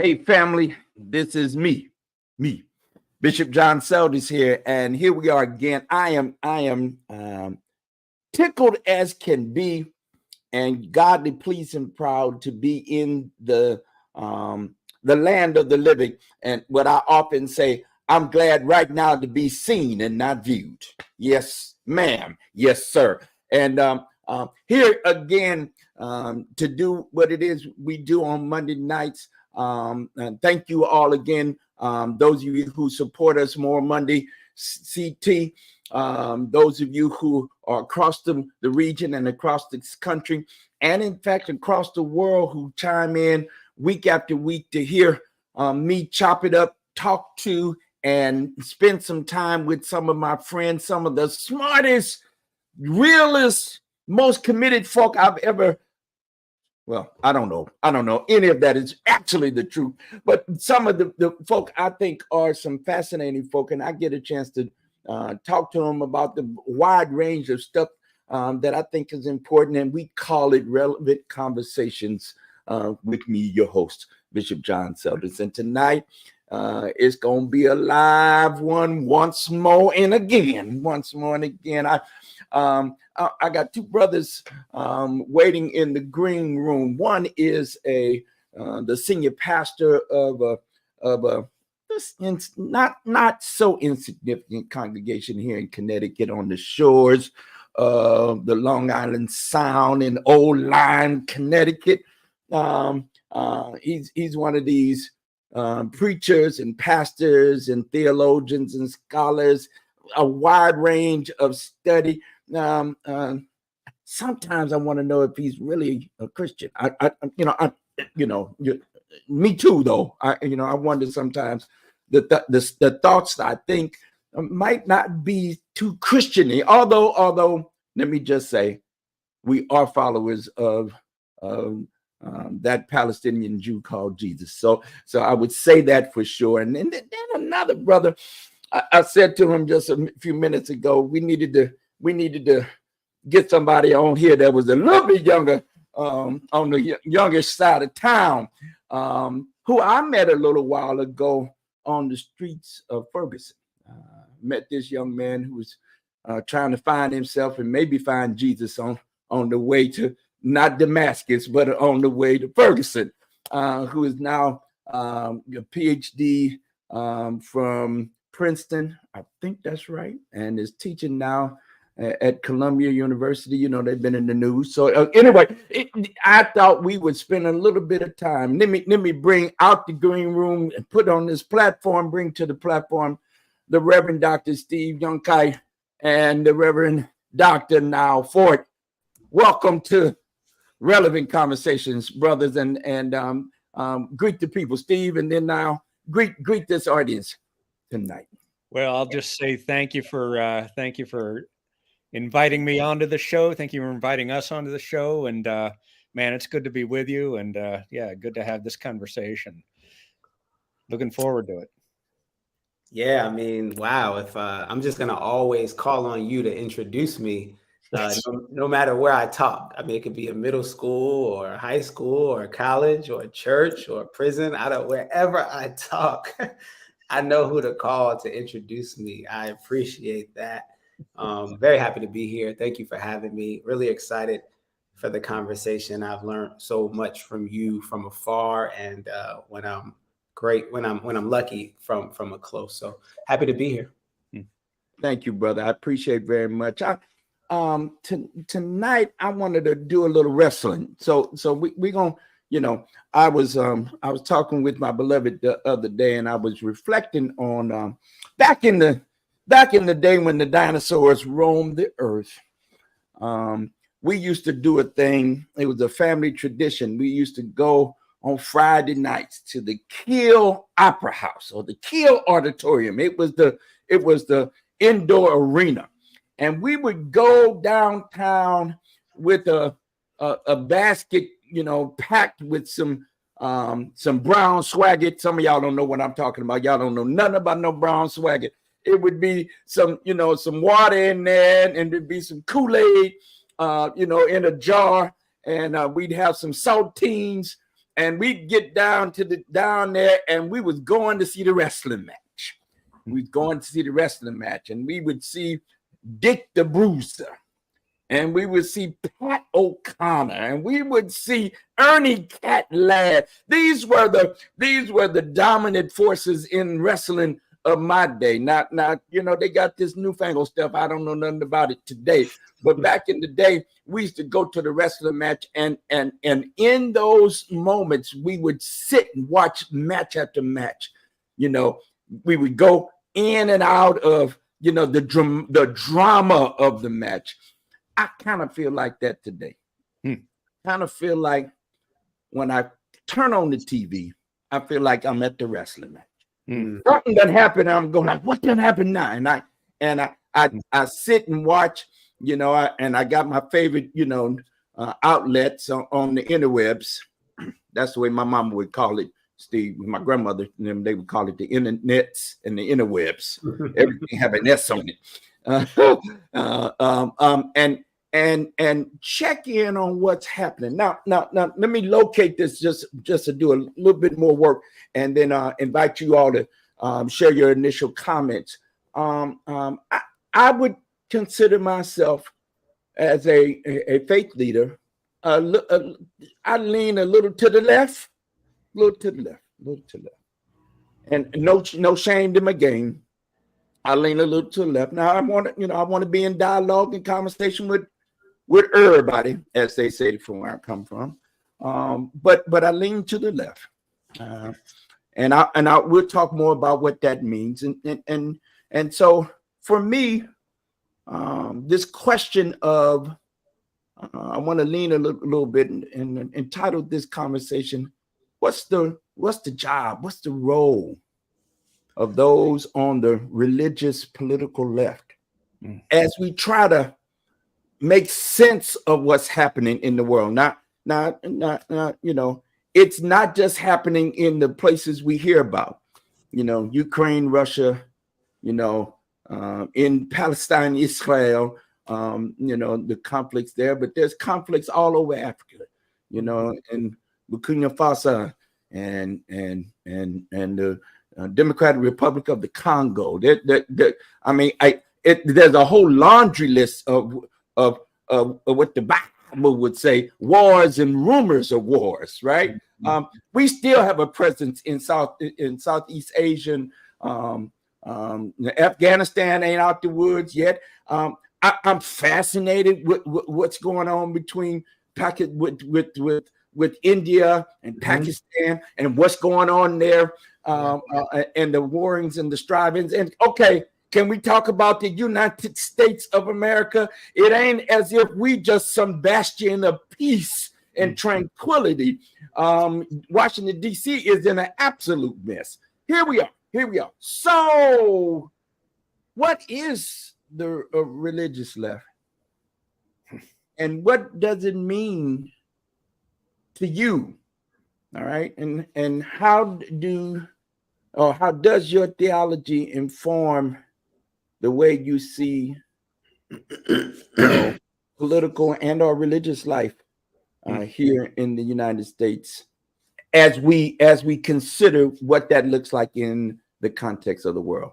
Hey, family, this is me, Bishop John Seldis here, and here we are again. I am tickled as can be, and godly pleased and proud to be in the land of the living. And what I often say, I'm glad right now to be seen and not viewed. Yes, ma'am. Yes, sir. And here again to do what it is we do on Monday nights. And thank you all again, those of you who support us more Monday CT, those of you who are across the region and across this country, and in fact across the world, who chime in week after week to hear me chop it up, talk to, and spend some time with some of my friends, some of the smartest, realest, most committed folk I've ever. Well, I don't know any of that is actually the truth, but some of the folk I think are some fascinating folk, and I get a chance to talk to them about the wide range of stuff that I think is important, and we call it relevant conversations with me, your host, Bishop John Seldis. And tonight it's going to be a live one once more and again. I got two brothers waiting in the green room. One is the senior pastor of a not so insignificant congregation here in Connecticut, on the shores of the Long Island Sound in Old Lyme, Connecticut. He's one of these preachers and pastors and theologians and scholars, a wide range of study. Sometimes I want to know if he's really a Christian. Me too, though. I wonder sometimes the thoughts I think might not be too Christian-y. Although, let me just say, we are followers of that Palestinian Jew called Jesus. So I would say that for sure. And then another brother, I said to him just a few minutes ago, we needed to get somebody on here that was a little bit younger, on the youngest side of town, who I met a little while ago on the streets of Ferguson. Met this young man who was trying to find himself and maybe find Jesus on the way to not Damascus, but on the way to Ferguson, who is now a PhD from Princeton, I think that's right, and is teaching now at Columbia University. They've been in the news. So anyway, I thought we would spend a little bit of time. Let me bring out the green room and put on this platform, bring to the platform the Reverend Dr. Steve Jungkeit and the Reverend Dr. Nyle Fort. Welcome to Relevant Conversations, brothers, and greet the people, Steve, and then now greet this audience tonight. Well, I'll just say thank you for inviting me onto the show. Thank you for inviting us onto the show. And man, it's good to be with you. And yeah, good to have this conversation. Looking forward to it. Yeah, I mean, wow. If I'm just gonna always call on you to introduce me, no matter where I talk. I mean, it could be a middle school or a high school or a college or a church or a prison. I don't wherever I talk, I know who to call to introduce me. I appreciate that. Very happy to be here. Thank you for having me. Really excited for the conversation. I've learned so much from you from afar, and when I'm great when I'm lucky from a close. So happy to be here. Thank you, brother. I appreciate very much. Tonight I wanted to do a little wrestling. So we gonna, I was talking with my beloved the other day, and I was reflecting on back in the day when the dinosaurs roamed the earth. We used to do a thing. It was a family tradition. We used to go on Friday nights to the Kiel Opera House or the Kiel Auditorium. It was the indoor arena, and we would go downtown with a basket, packed with some brown swagget. Some of y'all don't know what I'm talking about. Y'all don't know nothing about no brown swagget. It would be some water in there, and there'd be some Kool-Aid, in a jar, and we'd have some saltines. And we'd get down there, and we was going to see the wrestling match. We was going to see the wrestling match, and we would see Dick the Bruiser, and we would see Pat O'Connor, and we would see Ernie Cat Ladd. These were the dominant forces in wrestling of my day. Not they got this newfangled stuff. I don't know nothing about it today. But back in the day, we used to go to the wrestling match, and in those moments, we would sit and watch match after match. We would go in and out of the drama of the match. I kind of feel like that today. Kind of feel like when I turn on the TV, I feel like I'm at the wrestling match. Something that happened, I'm going like, what done happen now? And I sit and watch, and I got my favorite, outlets on the interwebs. That's the way my mama would call it, Steve. My grandmother, they would call it the internets and the interwebs. Everything have an S on it. And check in on what's happening. Now, let me locate this just to do a little bit more work, and then invite you all to share your initial comments. I would consider myself as a faith leader. I lean a little to the left, and no shame in my game. I lean a little to the left. Now I want to be in dialogue and conversation with everybody, as they say from where I come from. But I lean to the left, and I will talk more about what that means. And so for me, this question of I want to lean a little bit and entitle this conversation, what's the job? What's the role of those on the religious political left as we try to make sense of what's happening in the world? Not it's not just happening in the places we hear about, Ukraine, Russia, in Palestine, Israel, the conflicts there, but there's conflicts all over Africa, in Burkina Faso and the Democratic Republic of the Congo. There's a whole laundry list of what the Bible would say, wars and rumors of wars, right? We still have a presence in Southeast Asian. Afghanistan ain't out the woods yet. I'm fascinated with what's going on between with India and Pakistan and what's going on there, and the warrings and the strivings. And okay, can we talk about the United States of America? It ain't as if we just some bastion of peace and tranquility. Washington, D.C. is in an absolute mess. Here we are. So what is the religious left, and what does it mean to you? All right, and how does your theology inform the way you see, political and or religious life here in the United States, as we consider what that looks like in the context of the world?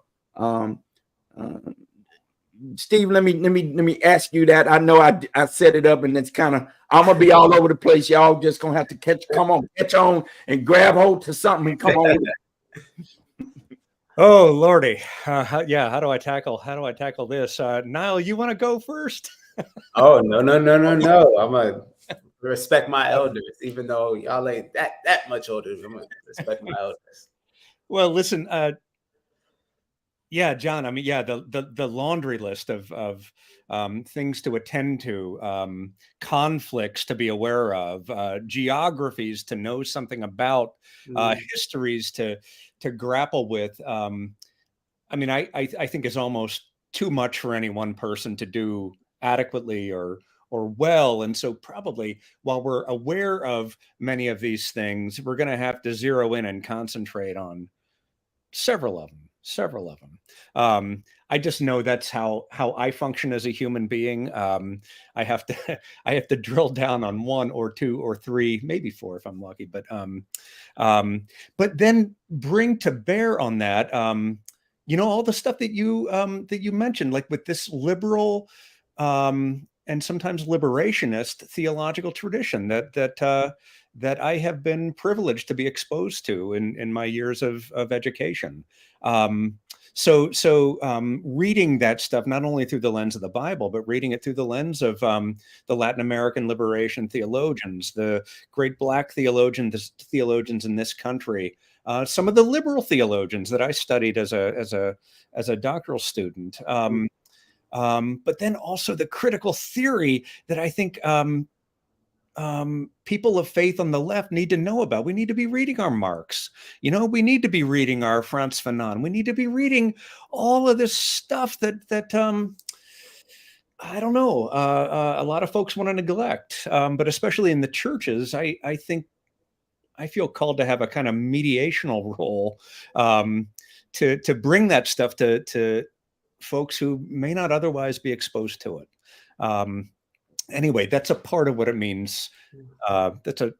Steve, let me ask you that. I know I set it up, and it's kind of, I'm gonna be all over the place. Y'all just gonna have to catch on and grab hold to something and come on. Oh Lordy, yeah. How do I tackle this? Nyle, you want to go first? Oh, no. I'm gonna respect my elders, even though y'all ain't that much older. I'm gonna respect my elders. Well, listen, yeah, John. I mean, yeah, the laundry list of things to attend to, conflicts to be aware of, geographies to know something about, histories to grapple with. I mean, I think is almost too much for any one person to do adequately or well. And so probably while we're aware of many of these things, we're going to have to zero in and concentrate on several of them. I just know that's how I function as a human being. I have to I have to drill down on one or two or three, maybe four if I'm lucky. But then bring to bear on that, all the stuff that you mentioned, like with this liberal and sometimes liberationist theological tradition that I have been privileged to be exposed to in my years of education. So reading that stuff, not only through the lens of the Bible, but reading it through the lens of the Latin American liberation theologians, the great Black theologians in this country, some of the liberal theologians that I studied as a doctoral student. But then also the critical theory that I think people of faith on the left need to know about. We need to be reading our Marx. We need to be reading our Frantz Fanon. We need to be reading all of this stuff that I don't know, a lot of folks want to neglect, but especially in the churches, I think I feel called to have a kind of mediational role, to bring that stuff to folks who may not otherwise be exposed to it. Anyway, that's a part of what it means. That's a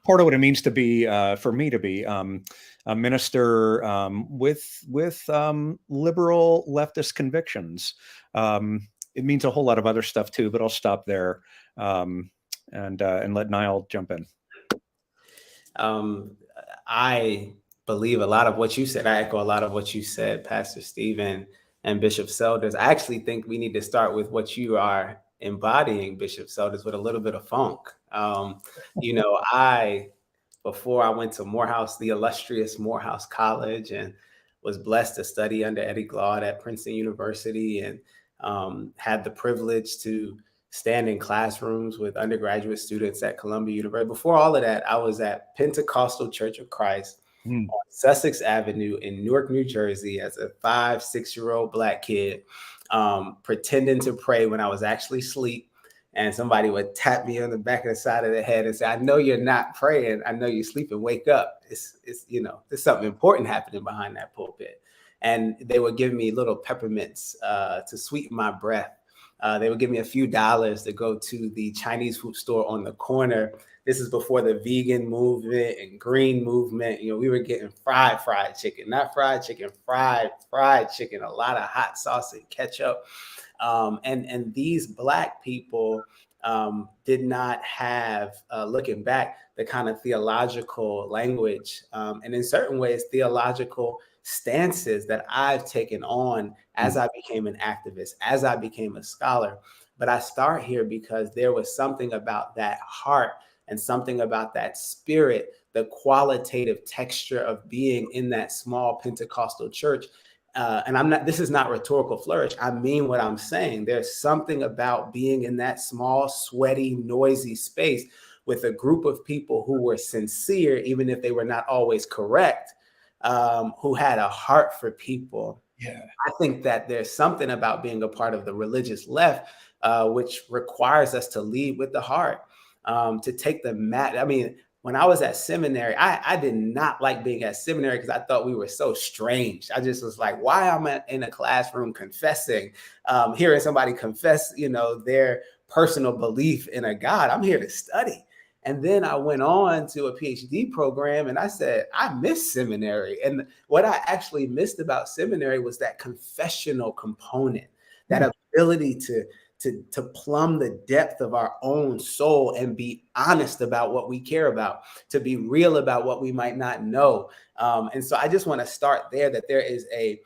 part of what it means to be, for me to be a minister with liberal leftist convictions. It means a whole lot of other stuff too, but I'll stop there and let Nyle jump in. I believe a lot of what you said. I echo a lot of what you said, Pastor Stephen and Bishop Selders. I actually think we need to start with what you are embodying, Bishop Selders, with a little bit of funk. Before I went to Morehouse, the illustrious Morehouse College, and was blessed to study under Eddie Glaude at Princeton University, and had the privilege to stand in classrooms with undergraduate students at Columbia University. Before all of that, I was at Pentecostal Church of Christ on Sussex Avenue in Newark, New Jersey, as a 5-6-year-old Black kid, pretending to pray when I was actually asleep. And somebody would tap me on the back of the side of the head and say, "I know you're not praying. I know you're sleeping. Wake up. There's something important happening behind that pulpit." And they would give me little peppermints to sweeten my breath. They would give me a few dollars to go to the Chinese food store on the corner. This is before the vegan movement and green movement. We were getting fried chicken, not fried chicken, fried chicken, a lot of hot sauce and ketchup. And these Black people did not have, looking back, the kind of theological language and in certain ways theological stances that I've taken on as I became an activist, as I became a scholar. But I start here because there was something about that heart and something about that spirit, the qualitative texture of being in that small Pentecostal church. This is not rhetorical flourish. I mean what I'm saying. There's something about being in that small, sweaty, noisy space with a group of people who were sincere, even if they were not always correct, who had a heart for people. Yeah. I think that there's something about being a part of the religious left, which requires us to lead with the heart, to take the I mean, when I was at seminary, I did not like being at seminary because I thought we were so strange. I just was like, why am I in a classroom confessing, hearing somebody confess, their personal belief in a God? I'm here to study. And then I went on to a PhD program and I said, I miss seminary. And what I actually missed about seminary was that confessional component, that ability to plumb the depth of our own soul and be honest about what we care about, to be real about what we might not know. And so I just want to start there, that there is a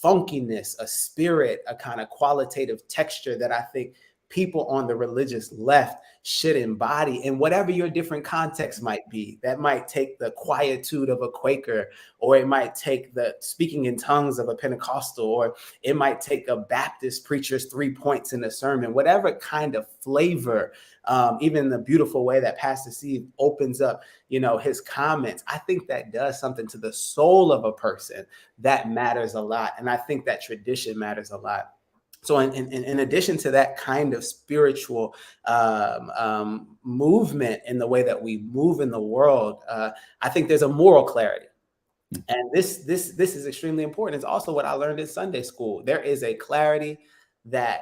funkiness, a spirit, a kind of qualitative texture that I think people on the religious left should embody in whatever your different contexts might be. That might take the quietude of a Quaker, or it might take the speaking in tongues of a Pentecostal, or it might take a Baptist preacher's 3 points in a sermon, whatever kind of flavor, even the beautiful way that Pastor Steve opens up, his comments. I think that does something to the soul of a person that matters a lot. And I think that tradition matters a lot. So in addition to that kind of spiritual movement in the way that we move in the world, I think there's a moral clarity. And this is extremely important. It's also what I learned in Sunday school. There is a clarity that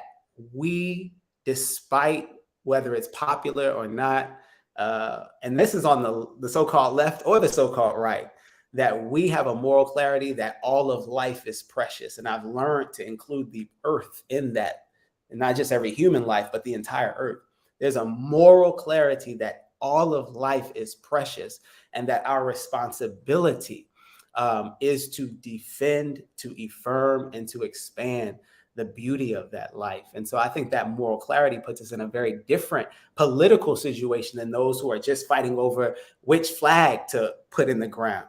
we, despite whether it's popular or not, and this is on the so-called left or the so-called right, that we have a moral clarity that all of life is precious. And I've learned to include the earth in that, and not just every human life, but the entire earth. There's a moral clarity that all of life is precious, and that our responsibility is to defend, to affirm, and to expand the beauty of that life. And so I think that moral clarity puts us in a very different political situation than those who are just fighting over which flag to put in the ground.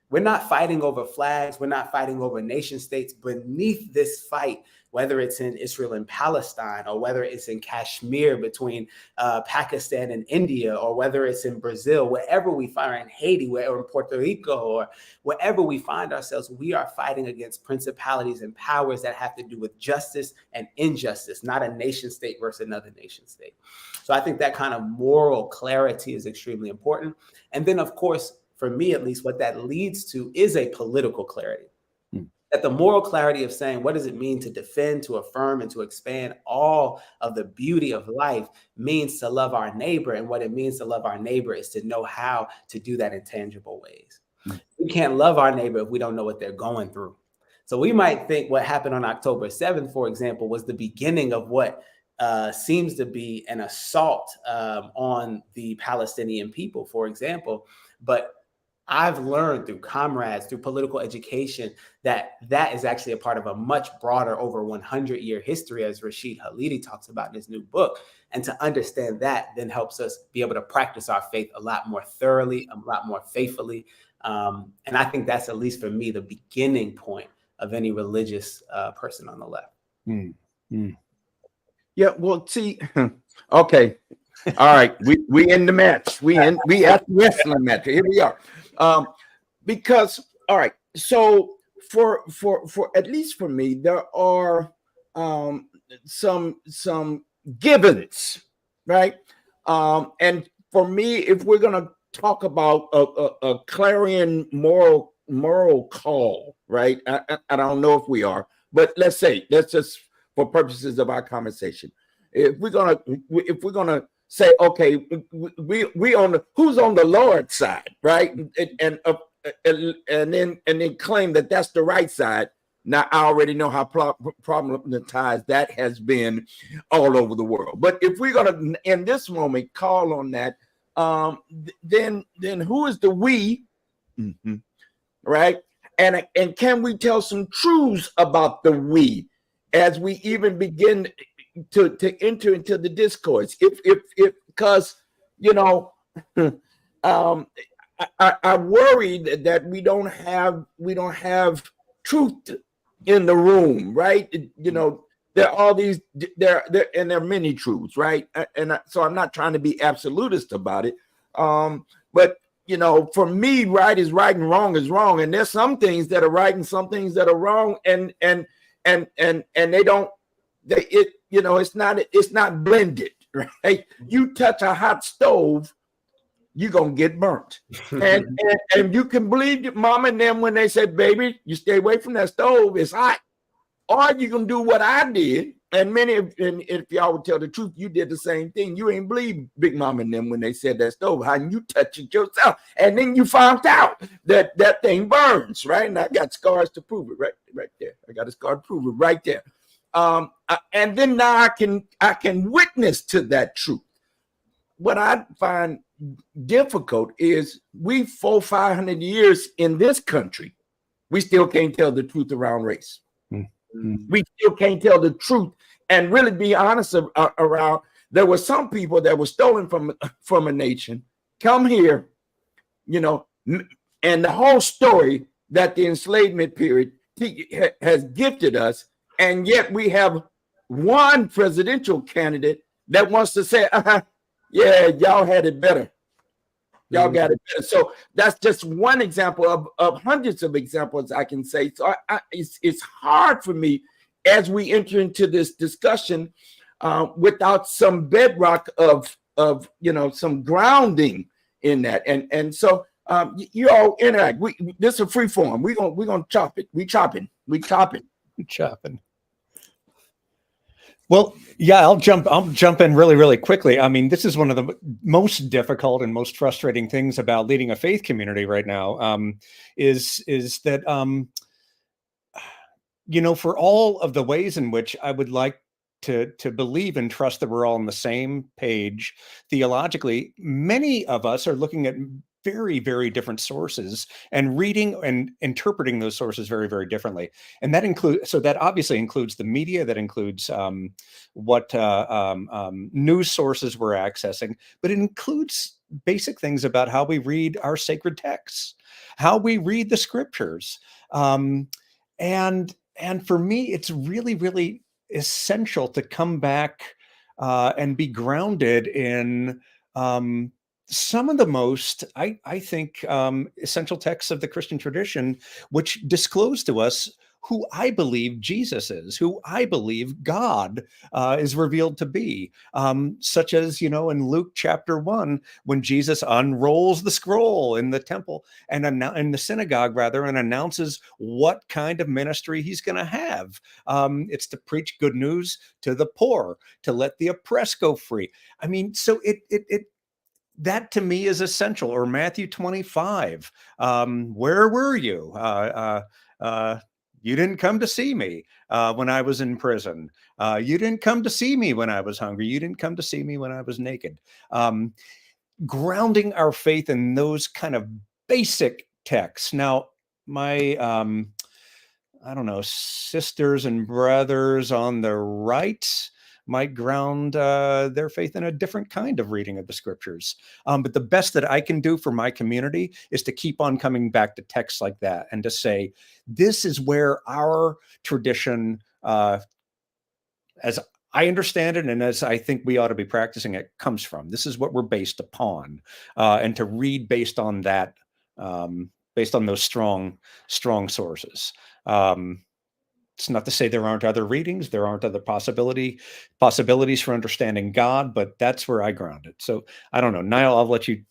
We're not fighting over flags. We're not fighting over nation states. Beneath this fight, whether it's in Israel and Palestine, or whether it's in Kashmir between Pakistan and India, or whether it's in Brazil, wherever we find, in Haiti, or in Puerto Rico, or wherever we find ourselves, we are fighting against principalities and powers that have to do with justice and injustice, not a nation state versus another nation state. So I think that kind of moral clarity is extremely important. And then, of course, for me, at least, what that leads to is a political clarity. That the moral clarity of saying, what does it mean to defend, to affirm, and to expand all of the beauty of life means to love our neighbor. And what it means to love our neighbor is to know how to do that in tangible ways. We can't love our neighbor if we don't know what they're going through. So we might think what happened on October 7th, for example, was the beginning of what seems to be an assault on the Palestinian people, for example. But I've learned through comrades, through political education, that is actually a part of a much broader, over 100-year history, as Rashid Halidi talks about in his new book. And to understand that then helps us be able to practice our faith a lot more thoroughly, a lot more faithfully. And I think that's, at least for me, the beginning point of any religious person on the left. Yeah, well, see, okay. All right, we in the match. We at the wrestling match. Here we are. Because, all right, so for at least for me, there are some givens, right? And for me, if we're gonna talk about a clarion moral call, right? I don't know if we are, but let's just, for purposes of our conversation, if we're gonna say, okay, we on the, who's on the Lord's side, right? And then claim that that's the right side. Now I already know how problematized that has been all over the world. But if we're gonna, in this moment, call on that, then who is the we, right? And can we tell some truths about the we as we even begin to enter into the discourse? If because I worried that we don't have truth in the room, right? There are all these, there are many truths, right? So I'm not trying to be absolutist about it, but for me, right is right and wrong is wrong. And there's some things that are right and some things that are wrong. And they don't, it's not blended, right? You touch a hot stove, you're going to get burnt. And you can believe mom and them when they say, baby, you stay away from that stove, it's hot. Or you can do what I did. And if y'all would tell the truth, you did the same thing. You ain't believe Big Mom and them when they said that stove, how you touch it yourself. And then you found out that thing burns, right? And I got scars to prove it right there. I got a scar to prove it right there. And then now I can witness to that truth. What I find difficult is we 400-500 years in this country, we still can't tell the truth around race. We still can't tell the truth and really be honest around. There were some people that were stolen from a nation, come here, and the whole story that the enslavement period has gifted us, and yet we have one presidential candidate that wants to say, yeah, y'all had it better. Y'all got it better. So that's just one example of hundreds of examples I can say. So it's hard for me as we enter into this discussion without some bedrock of some grounding in that. And so you all interact. This is a free form. We're gonna chop it. We chopping. Well, yeah, I'll jump in really, really quickly. I mean, this is one of the most difficult and most frustrating things about leading a faith community right now, is that, for all of the ways in which I would like to believe and trust that we're all on the same page theologically, many of us are looking at very, very different sources and reading and interpreting those sources very, very differently. And that obviously includes the media, that includes what news sources we're accessing, but it includes basic things about how we read our sacred texts, how we read the scriptures. And for me, it's really, really essential to come back and be grounded in some of the most, I think, essential texts of the Christian tradition, which disclose to us who I believe Jesus is, who I believe God is revealed to be, such as, in Luke chapter 1, when Jesus unrolls the scroll in the temple and in the synagogue, rather, and announces what kind of ministry he's going to have. It's to preach good news to the poor, to let the oppressed go free. I mean, so that to me is essential. Or Matthew 25, where were you? You didn't come to see me when I was in prison. You didn't come to see me when I was hungry. You didn't come to see me when I was naked. Grounding our faith in those kind of basic texts. Now, my, I don't know, sisters and brothers on the right might ground their faith in a different kind of reading of the scriptures. But the best that I can do for my community is to keep on coming back to texts like that and to say, this is where our tradition, as I understand it and as I think we ought to be practicing it, comes from. This is what we're based upon. And to read based on that, based on those strong sources. It's not to say there aren't other readings, there aren't other possibilities for understanding God, but that's where I ground it. So I don't know, Nyle, I'll let you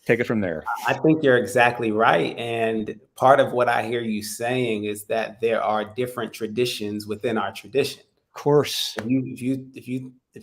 take it from there. I think you're exactly right. And part of what I hear you saying is that there are different traditions within our tradition. Of course. If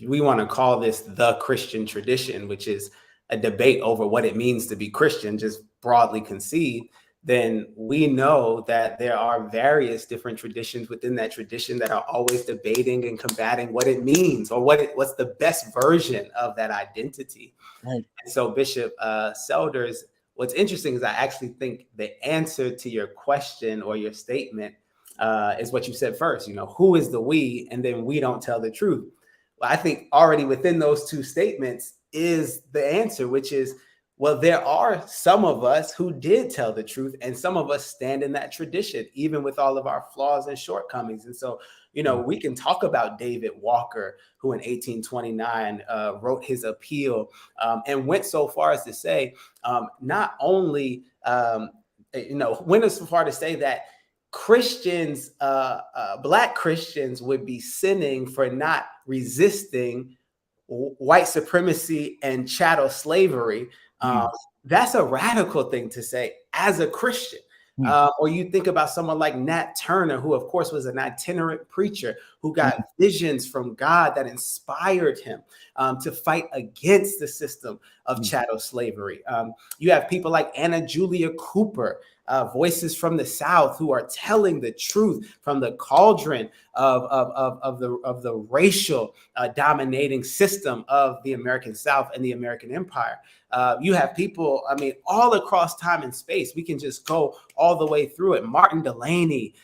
we want to call this the Christian tradition, which is a debate over what it means to be Christian, just broadly concede, then we know that there are various different traditions within that tradition that are always debating and combating what it means or what's the best version of that identity. Right. And so Bishop Selders, what's interesting is I actually think the answer to your question or your statement is what you said first, who is the we, and then we don't tell the truth. Well, I think already within those two statements is the answer, which is Well, there are some of us who did tell the truth, and some of us stand in that tradition, even with all of our flaws and shortcomings. And so, we can talk about David Walker, who in 1829 wrote his appeal, and went so far as to say, not only, went so far to say that Christians, Black Christians would be sinning for not resisting white supremacy and chattel slavery. That's a radical thing to say as a Christian. Or you think about someone like Nat Turner, who of course was an itinerant preacher who got visions from God that inspired him to fight against the system of chattel slavery. You have people like Anna Julia Cooper, voices from the South who are telling the truth from the cauldron of the racial dominating system of the American South and the American Empire. You have people, all across time and space. We can just go all the way through it. Martin Delaney,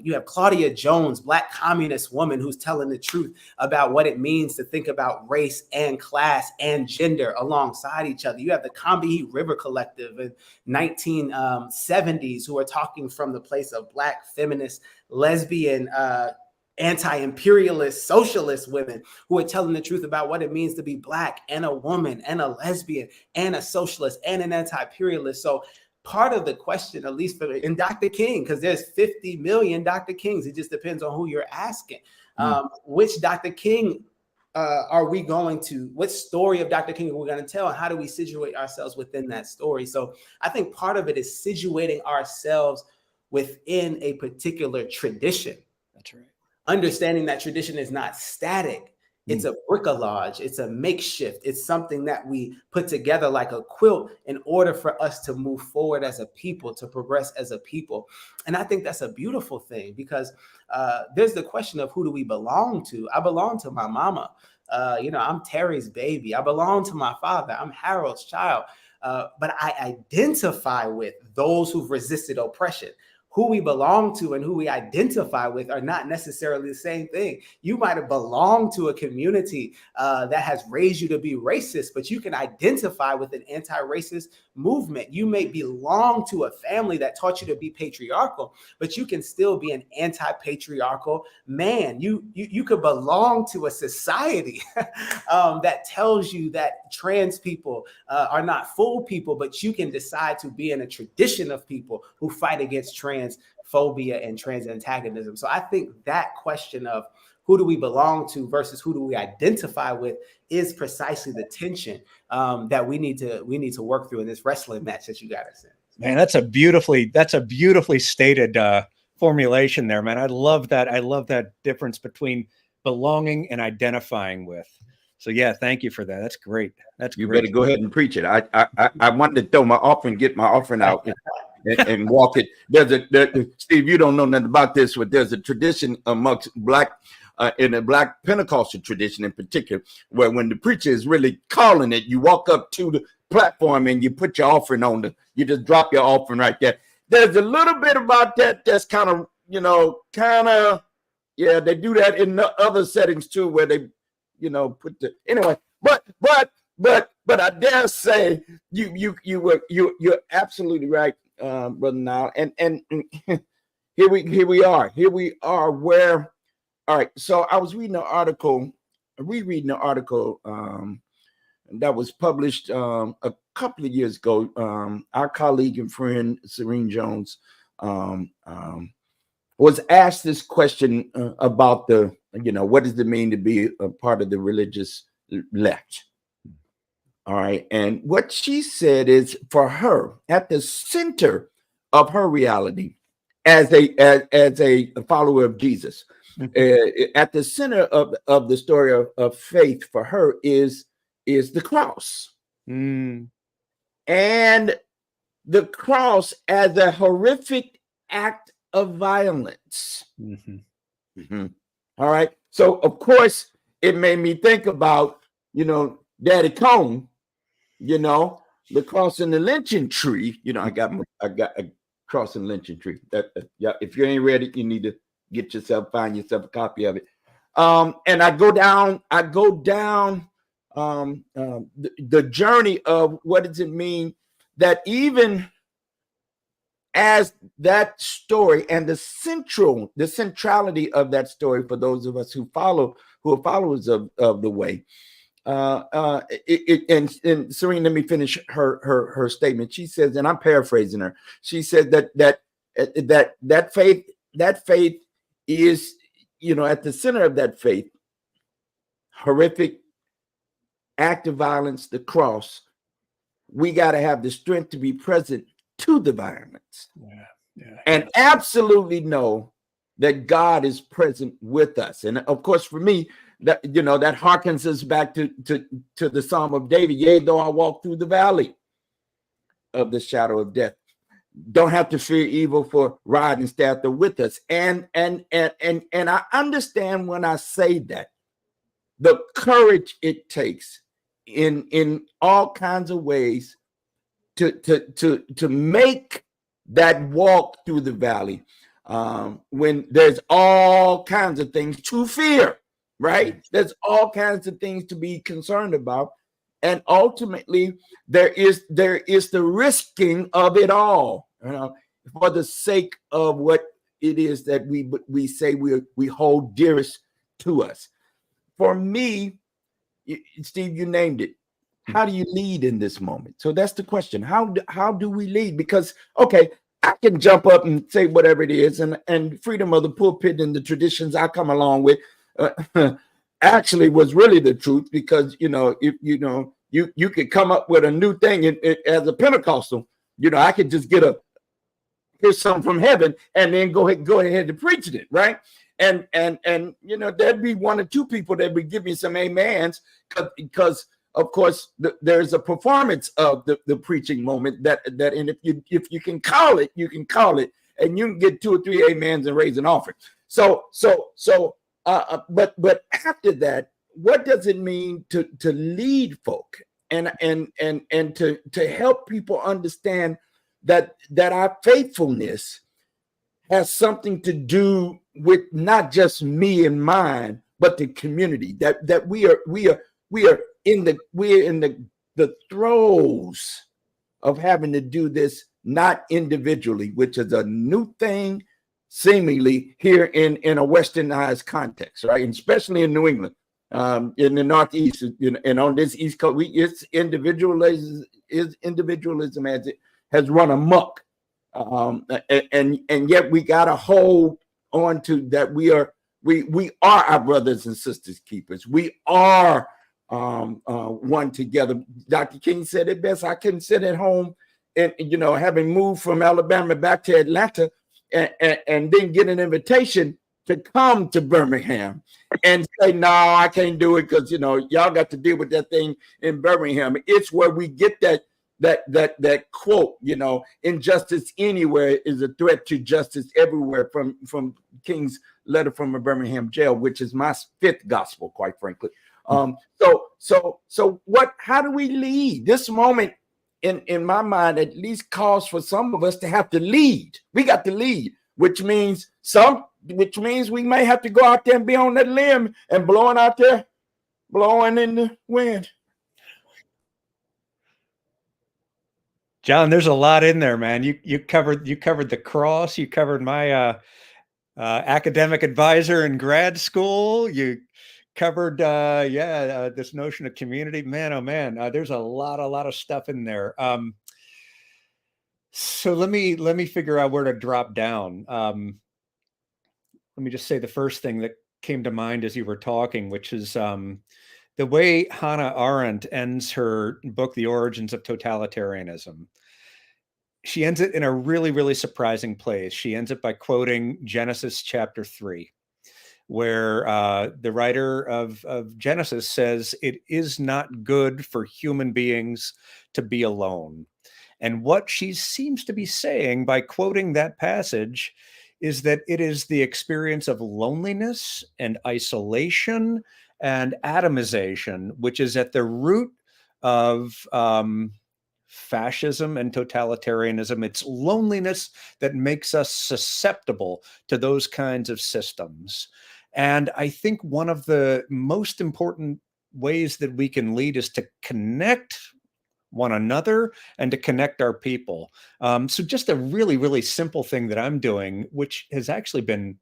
you have Claudia Jones, Black communist woman who's telling the truth about what it means to think about race and class and gender alongside each other. You have the Combahee River Collective in 1970s who are talking from the place of Black feminist, lesbian, anti-imperialist, socialist women who are telling the truth about what it means to be Black and a woman and a lesbian and a socialist and an anti-imperialist. So part of the question, at least in Dr. King, because there's 50 million Dr. Kings, it just depends on who you're asking. Which Dr. King are we going to, what story of Dr. King are we going to tell, and how do we situate ourselves within that story? So I think part of it is situating ourselves within a particular tradition. That's right. Understanding that tradition is not static. It's a bricolage. It's a makeshift. It's something that we put together like a quilt in order for us to move forward as a people, to progress as a people. And I think that's a beautiful thing, because there's the question of who do we belong to? I belong to my mama. I'm Terry's baby. I belong to my father. I'm Harold's child. But I identify with those who've resisted oppression. Who we belong to and who we identify with are not necessarily the same thing. You might have belonged to a community that has raised you to be racist, but you can identify with an anti-racist movement. You may belong to a family that taught you to be patriarchal, but you can still be an anti-patriarchal man. You could belong to a society that tells you that trans people are not full people, but you can decide to be in a tradition of people who fight against transphobia and trans antagonism. So I think that question of who do we belong to versus who do we identify with is precisely the tension that we need to work through in this wrestling match that you got us in. Man, that's a beautifully stated formulation there, man. I love that. I love that difference between belonging and identifying with. So yeah, thank you for that. That's great. You better go ahead and preach it. I wanted to throw my offering, get my offering out and walk it. Steve, you don't know nothing about this, but there's a tradition amongst Black, in the Black Pentecostal tradition in particular, where when the preacher is really calling it, you walk up to the platform and you put your offering you just drop your offering right there. There's a little bit about that that's kind of, yeah, they do that in the other settings too, where they, put the, anyway, but I dare say you're absolutely right, Brother Nyle. And here we are where, all right. So I was reading rereading an article that was published a couple of years ago. Our colleague and friend Serene Jones was asked this question about what does it mean to be a part of the religious left? All right. And what she said is, for her, at the center of her reality as a follower of Jesus, at the center of the story of faith for her is the cross. And the cross as a horrific act of violence. All right. So of course it made me think about, Daddy Cone, the cross and the lynching tree. I got a cross and lynching tree. Yeah, if you ain't read it, you need to find yourself a copy of it. And I go down the journey of what does it mean that even as that story and the centrality of that story for those of us who are followers of the way. And Serene, let me finish her statement. She says, and I'm paraphrasing her. She said that faith is, at the center of that faith, horrific act of violence, the cross. We got to have the strength to be present to the violence, and absolutely know that God is present with us. And of course, for me, that that harkens us back to the Psalm of David. Yea, though I walk through the valley of the shadow of death, don't have to fear evil, for rod and staff are with us. And I understand when I say that, the courage it takes in all kinds of ways to make that walk through the valley when there's all kinds of things to fear, right? There's all kinds of things to be concerned about, and ultimately there is the risking of it all, for the sake of what it is that we say we hold dearest to us. For me, Steve, you named it. How do you lead in this moment? So that's the question. How do we lead? Because, okay, I can jump up and say whatever it is, and freedom of the pulpit and the traditions I come along with actually was really the truth, because if you could come up with a new thing as a Pentecostal, I could just here's something from heaven and then go ahead and preach it, right? And there'd be one or two people that would give me some amens, because of course there's a performance of the preaching moment that and if you can call it, you can call it, and you can get 2 or 3 amens and raise an offering. But after that, what does it mean to lead folk and to help people understand that our faithfulness has something to do with not just me and mine, but the community, that we are in the throes of having to do this, not individually, which is a new thing seemingly here in a westernized context, right? And especially in New England, in the Northeast, and on this East Coast, it's individualism as it has run amok. And yet we got to hold on to that. We are our brothers and sisters keepers. We are one together. Dr. King said it best. I couldn't sit at home and having moved from Alabama back to Atlanta and then get an invitation to come to Birmingham and say, no, I can't do it because y'all got to deal with that thing in Birmingham. It's where we get that quote, injustice anywhere is a threat to justice everywhere, from King's letter from a Birmingham jail, which is my 5th gospel, quite frankly. So how do we lead? This moment in my mind at least calls for some of us to have to lead. We got to lead, which means we may have to go out there and be on that limb and blowing in the wind. John, there's a lot in there, man. You covered the cross. You covered my academic advisor in grad school. You covered this notion of community. Man, oh man, there's a lot of stuff in there. So let me figure out where to drop down. Let me just say the first thing that came to mind as you were talking, which is the way Hannah Arendt ends her book, The Origins of Totalitarianism. She ends it in a really, really surprising place. She ends it by quoting Genesis chapter 3, where the writer of Genesis says, "It is not good for human beings to be alone." And what she seems to be saying by quoting that passage is that it is the experience of loneliness and isolation and atomization, which is at the root of fascism and totalitarianism. It's loneliness that makes us susceptible to those kinds of systems. And I think one of the most important ways that we can lead is to connect one another and to connect our people. So just a really, really simple thing that I'm doing, which has actually been,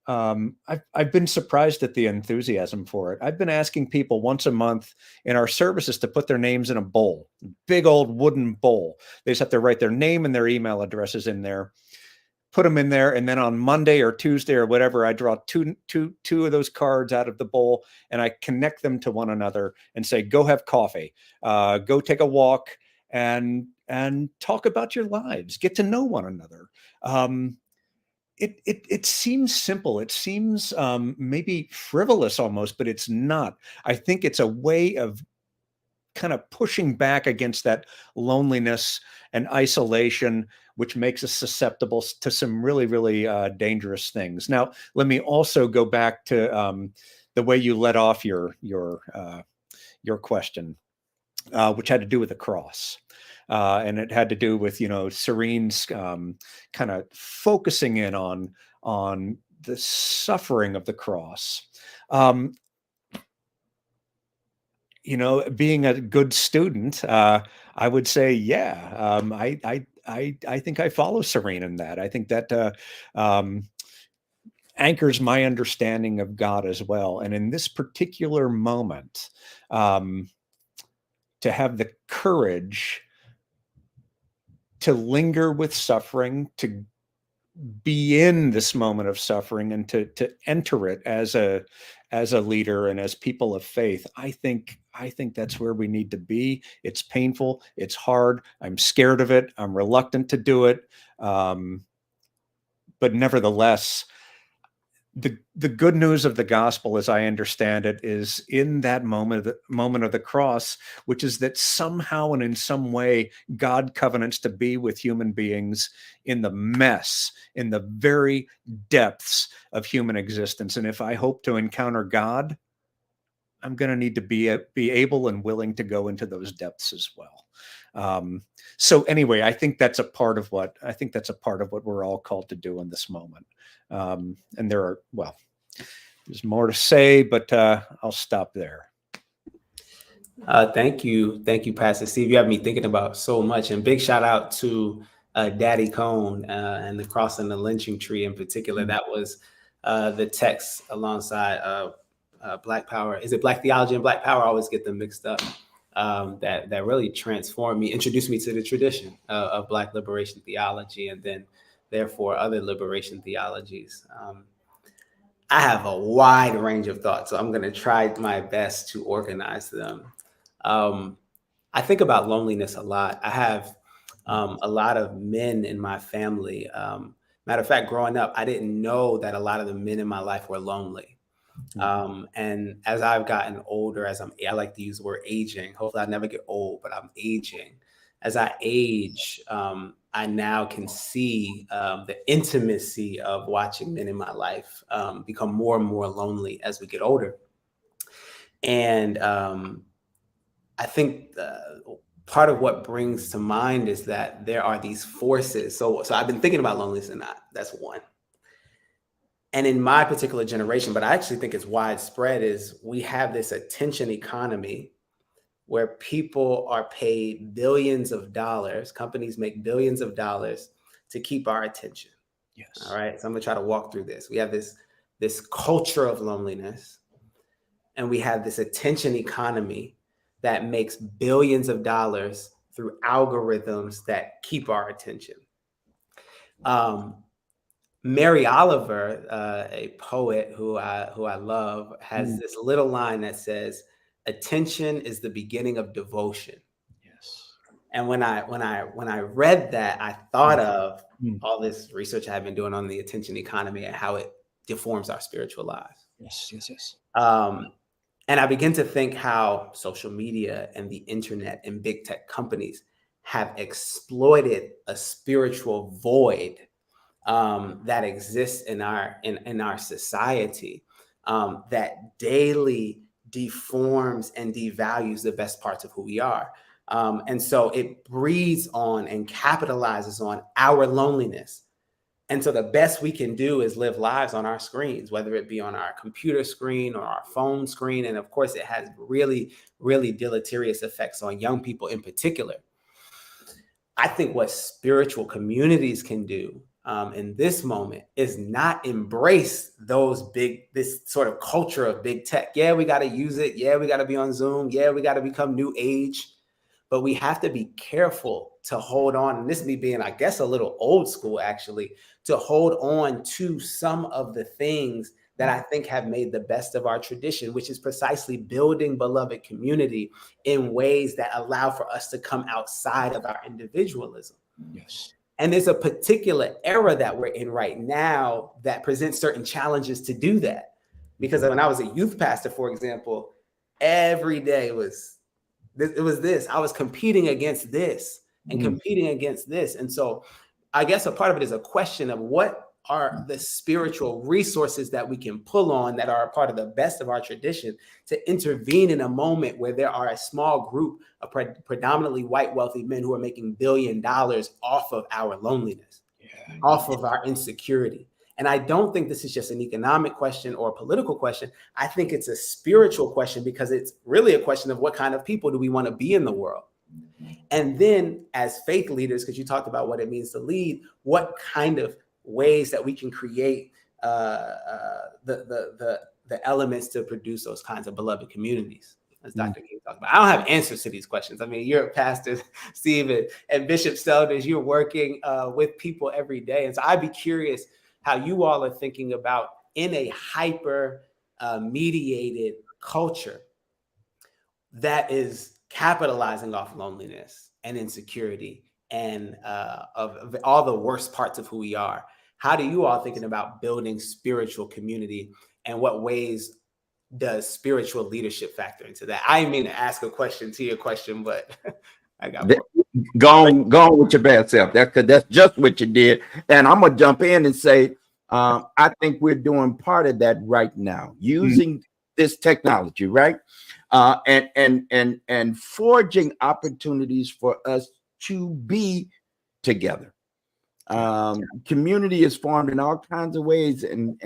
I've been surprised at the enthusiasm for it. I've been asking people once a month in our services to put their names in a bowl, big old wooden bowl. They just have to write their name and their email addresses in there, put them in there, and then on Monday or Tuesday or whatever, I draw two of those cards out of the bowl, and I connect them to one another and say, "Go have coffee, go take a walk, and talk about your lives. Get to know one another." It seems simple. It seems maybe frivolous almost, but it's not. I think it's a way of kind of pushing back against that loneliness and isolation, which makes us susceptible to some really, really dangerous things. Now, let me also go back to the way you led off your question, which had to do with the cross. And it had to do with, Serene's kind of focusing in on the suffering of the cross. Being a good student, I would say, yeah, I think I follow Serene in that. I think that anchors my understanding of God as well. And in this particular moment, to have the courage to linger with suffering, to be in this moment of suffering, and to enter it as a leader and as people of faith, I think that's where we need to be. It's painful, it's hard, I'm scared of it, I'm reluctant to do it, but nevertheless, the good news of the gospel, as I understand it, is in that moment of the cross, which is that somehow and in some way, God covenants to be with human beings in the mess, in the very depths of human existence. And if I hope to encounter God, I'm going to need to be able and willing to go into those depths as well. So anyway, I think that's a part of what we're all called to do in this moment. And there's more to say, but I'll stop there. Thank you, Pastor Steve. You have me thinking about so much. And big shout out to Daddy Cone and the cross and the lynching tree in particular. Mm-hmm. That was the text alongside Black Power. Is it Black Theology and Black Power? I always get them mixed up. That really transformed me, introduced me to the tradition of Black liberation theology, and then therefore other liberation theologies. I have a wide range of thoughts, so I'm going to try my best to organize them. I think about loneliness a lot. I have a lot of men in my family. Matter of fact, growing up, I didn't know that a lot of the men in my life were lonely. And as I've gotten older, I like to use the word aging. Hopefully I never get old, but I'm aging. As I age, I now can see the intimacy of watching men in my life become more and more lonely as we get older. And I think part of what brings to mind is that there are these forces. So I've been thinking about loneliness, and that's one. And in my particular generation, but I actually think it's widespread, is we have this attention economy where people are paid billions of dollars. Companies make billions of dollars to keep our attention. Yes. All right. So I'm gonna try to walk through this. We have this culture of loneliness, and we have this attention economy that makes billions of dollars through algorithms that keep our attention. Mary Oliver, a poet who I love, has this little line that says, "Attention is the beginning of devotion." Yes. And when I read that, I thought of all this research I've been doing on the attention economy and how it deforms our spiritual lives. Yes. And I begin to think how social media and the internet and big tech companies have exploited a spiritual void that exists in our society, that daily deforms and devalues the best parts of who we are. And so it breeds on and capitalizes on our loneliness. And so the best we can do is live lives on our screens, whether it be on our computer screen or our phone screen. And of course, it has really, really deleterious effects on young people in particular. I think what spiritual communities can do in this moment is not embrace this sort of culture of big tech. Yeah, we got to use it. Yeah, we got to be on Zoom. Yeah, we got to become new age. But we have to be careful to hold on. And this is me being, I guess, a little old school, actually, to hold on to some of the things that I think have made the best of our tradition, which is precisely building beloved community in ways that allow for us to come outside of our individualism. Yes. And there's a particular era that we're in right now that presents certain challenges to do that. Because when I was a youth pastor, for example, every day I was competing against this and competing against this. And so I guess a part of it is a question of what are the spiritual resources that we can pull on that are a part of the best of our tradition to intervene in a moment where there are a small group of predominantly white wealthy men who are making $1 billion off of our loneliness, off of our insecurity. And I don't think this is just an economic question or a political question. I think it's a spiritual question, because it's really a question of what kind of people do we want to be in the world? And then as faith leaders, because you talked about what it means to lead, what kind of ways that we can create the elements to produce those kinds of beloved communities, as Dr. King talked about. I don't have answers to these questions. I mean, you're a pastor, Steve, and Bishop Selders, you're working with people every day. And so I'd be curious how you all are thinking about, in a hyper mediated culture that is capitalizing off loneliness and insecurity and of all the worst parts of who we are. How do you all thinking about building spiritual community, and what ways does spiritual leadership factor into that? I didn't mean to ask a question to your question, but I got gone with your bad self. That's just what you did. And I'm gonna jump in and say, I think we're doing part of that right now, using this technology, right? And forging opportunities for us to be together. Community is formed in all kinds of ways, and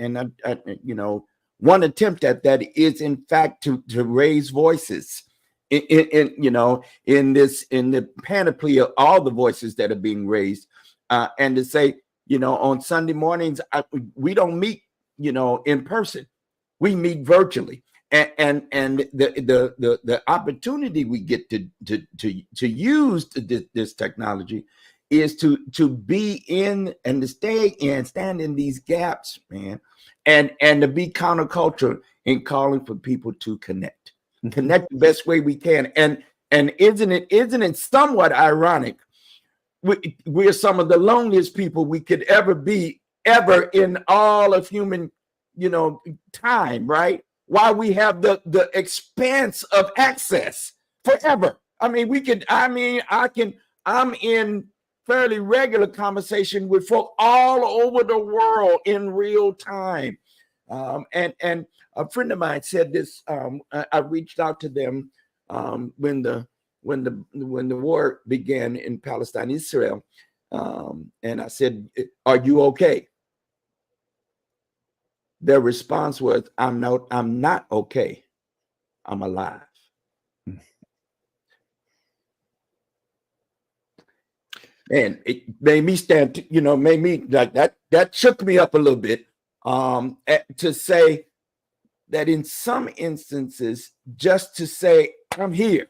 you know, one attempt at that is in fact to raise voices in you know, in the panoply of all the voices that are being raised, and to say, you know, on Sunday mornings we don't meet, you know, in person, we meet virtually. And the opportunity we get to use this technology is to be in and to stay in, stand in these gaps, man, and to be counterculture in calling for people to connect the best way we can. And isn't it somewhat ironic? We're some of the loneliest people we could ever be, ever in all of human, you know, time, right? While we have the expanse of access forever. I mean, I'm in fairly regular conversation with folk all over the world in real time. And a friend of mine said this. I reached out to them when the war began in Palestine, Israel, and I said, "Are you okay?" Their response was, I'm not okay. I'm alive." And it made me stand, you know, made me like that shook me up a little bit, to say that in some instances, just to say, I'm here,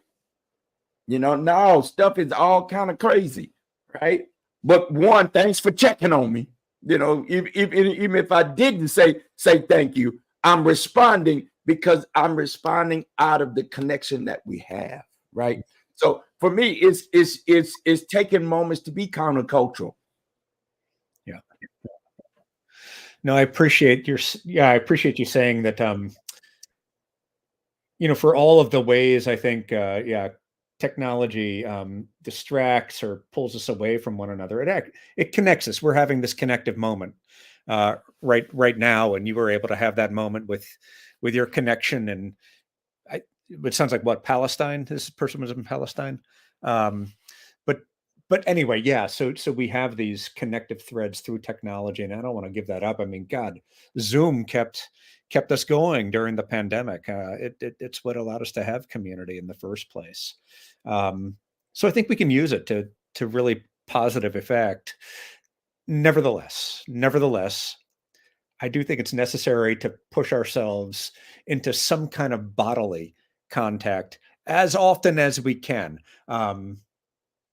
you know, no, stuff is all kind of crazy, right? But one, thanks for checking on me. You know, even if I didn't say thank you, I'm responding because I'm responding out of the connection that we have, right? So for me, it's taking moments to be countercultural. Yeah. No, I appreciate you saying that. You know, for all of the ways I think, technology distracts or pulls us away from one another, it connects us. We're having this connective moment right now, and you were able to have that moment with your connection. And it sounds like what, Palestine? This person was in Palestine, but but anyway, yeah. So we have these connective threads through technology, and I don't want to give that up. I mean, God, Zoom kept us going during the pandemic. It's what allowed us to have community in the first place. So I think we can use it to really positive effect. Nevertheless, I do think it's necessary to push ourselves into some kind of bodily contact as often as we can.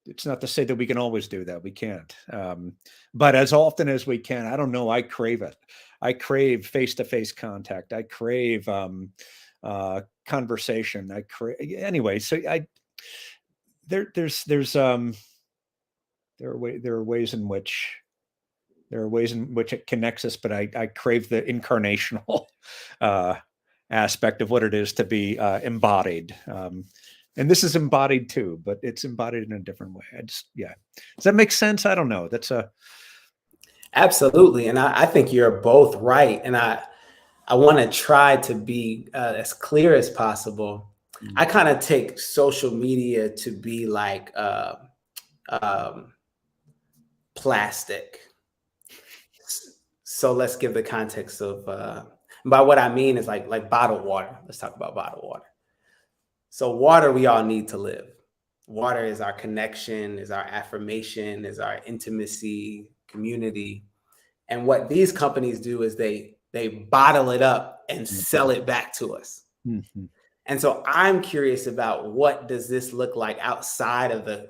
It's not to say that we can always do that. We can't. But as often as we can, I don't know. I crave it. I crave face-to-face contact. I crave conversation. I crave anyway. So there are ways in which it connects us, but I crave the incarnational aspect of what it is to be embodied. And this is embodied too, but it's embodied in a different way. Does that make sense? I don't know. Absolutely. And I think you're both right. And I want to try to be as clear as possible. I kind of take social media to be like plastic. So let's give the context of by what I mean is like bottled water. Let's talk about bottled water. So water, we all need to live. Water is our connection, is our affirmation, is our intimacy, community. And what these companies do is they bottle it up and sell it back to us. Mm-hmm. And so I'm curious about what does this look like outside of the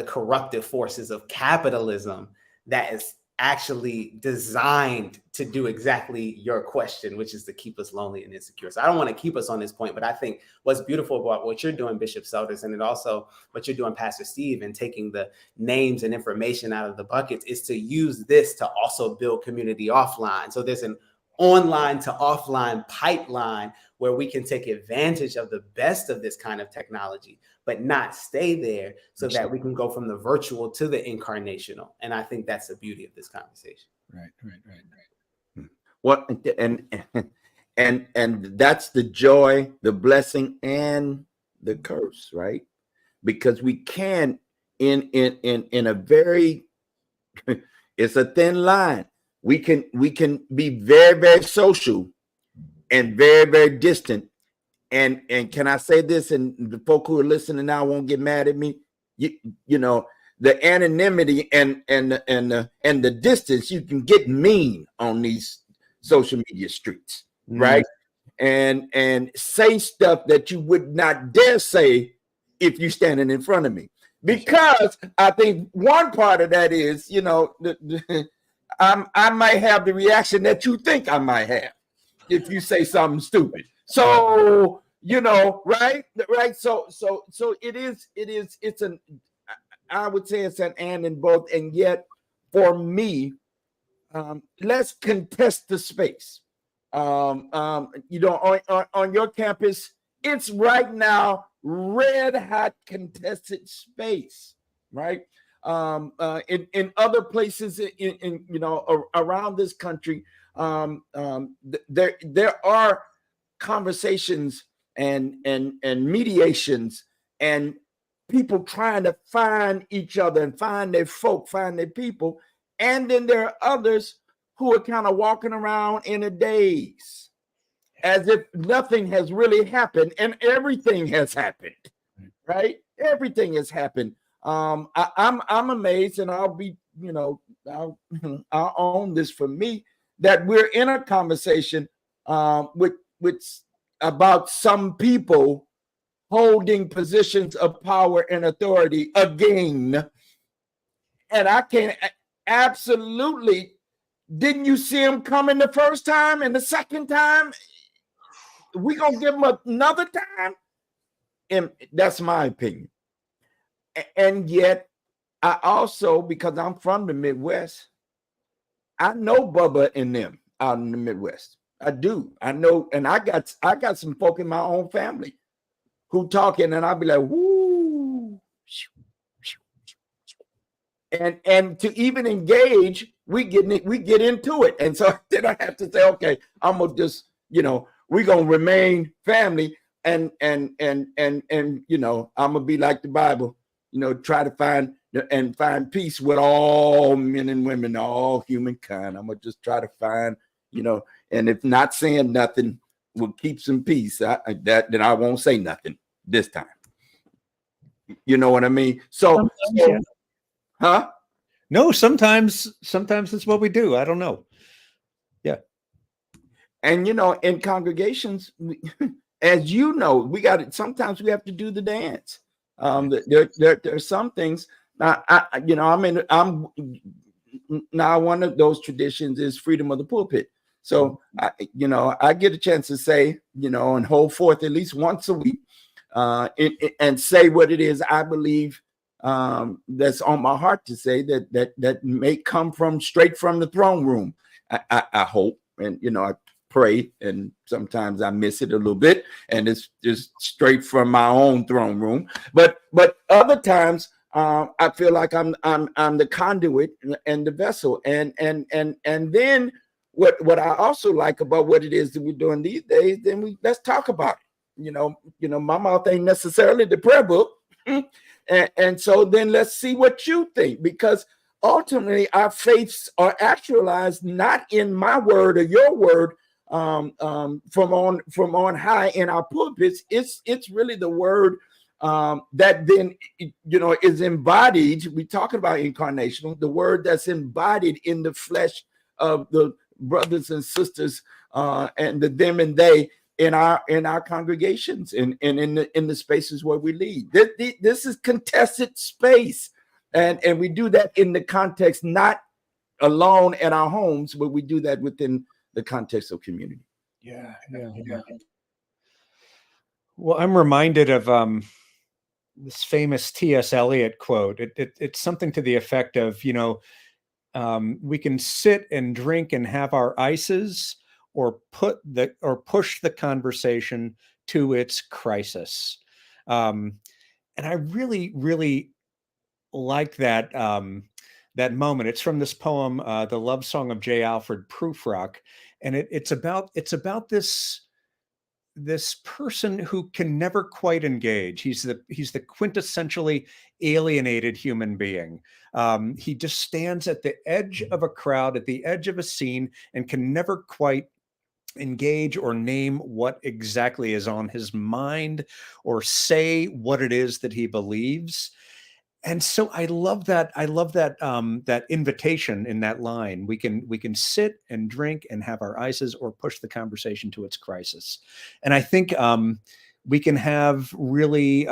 corruptive forces of capitalism that is actually designed to do exactly your question, which is to keep us lonely and insecure. So I don't want to keep us on this point, but I think what's beautiful about what you're doing, Bishop Selders, and then also what you're doing, Pastor Steve, and taking the names and information out of the buckets is to use this to also build community offline. So there's an online to offline pipeline where we can take advantage of the best of this kind of technology, but not stay there, so that we can go from the virtual to the incarnational. And I think that's the beauty of this conversation. Right. What and that's the joy, the blessing, and the curse, right? Because we can in a very it's a thin line. We can be very, very social and very, very distant. And can I say this, and the folk who are listening now won't get mad at me? You know, the anonymity and the distance, you can get mean on these social media streets, right? And say stuff that you would not dare say if you're standing in front of me. Because I think one part of that is, you know, I might have the reaction that you think I might have if you say something stupid. So, you know, right. So I would say it's an and in both. And yet for me, let's contest the space. You know, on your campus, it's right now red hot contested space, right? In other places in you know, around this country, there are conversations and mediations and people trying to find each other and find their folk, find their people. And then there are others who are kind of walking around in a daze as if nothing has really happened, and everything has happened, right? Everything has happened. I'm amazed, and I'll be, you know, I'll own this for me, that we're in a conversation with about some people holding positions of power and authority again. And I can't absolutely, didn't you see him coming the first time, and the second time we gonna give him another time? And that's my opinion. And yet I also, because I'm from the Midwest, I know Bubba and them out in the Midwest. I do. I know, and I got some folk in my own family who talking, and I'll be like, woo. And to even engage, we get into it. And so then I have to say, okay, I'm gonna just, you know, we're gonna remain family, and you know, I'm gonna be like the Bible. try to find peace with all men and women, all humankind. I'm gonna just try to find, and if not saying nothing will keep some peace, then I won't say nothing this time. You know what I mean? So yeah. Huh? No, sometimes it's what we do. I don't know. Yeah. And in congregations, as you know, we got it. Sometimes we have to do the dance. There's some things. Now, I'm now one of those traditions is freedom of the pulpit. So I get a chance to say, and hold forth at least once a week, and say what it is I believe that's on my heart to say that may come from straight from the throne room. I hope, and I pray, and sometimes I miss it a little bit, and it's just straight from my own throne room. But other times, I feel like I'm the conduit and the vessel, and then what I also like about what it is that we're doing these days, then let's talk about it. My mouth ain't necessarily the prayer book, and so then let's see what you think, because ultimately our faiths are actualized not in my word or your word, from on high in our pulpits. It's really the word that then is embodied. We talking about incarnational, the word that's embodied in the flesh of the brothers and sisters, and the them and they in our congregations and in the spaces where we lead. This is contested space, and we do that in the context not alone in our homes, but we do that within the context of community. Yeah. Well, I'm reminded of this famous T.S. Eliot quote. It's something to the effect of, we can sit and drink and have our ices, or push the conversation to its crisis. And I really, really like that that moment. It's from this poem, "The Love Song of J. Alfred Prufrock," and it's about this person who can never quite engage. He's the quintessentially alienated human being. He just stands at the edge of a crowd, at the edge of a scene, and can never quite engage or name what exactly is on his mind or say what it is that he believes. And so I love that. That invitation in that line. We can sit and drink and have our ices, or push the conversation to its crisis. And I think we can have really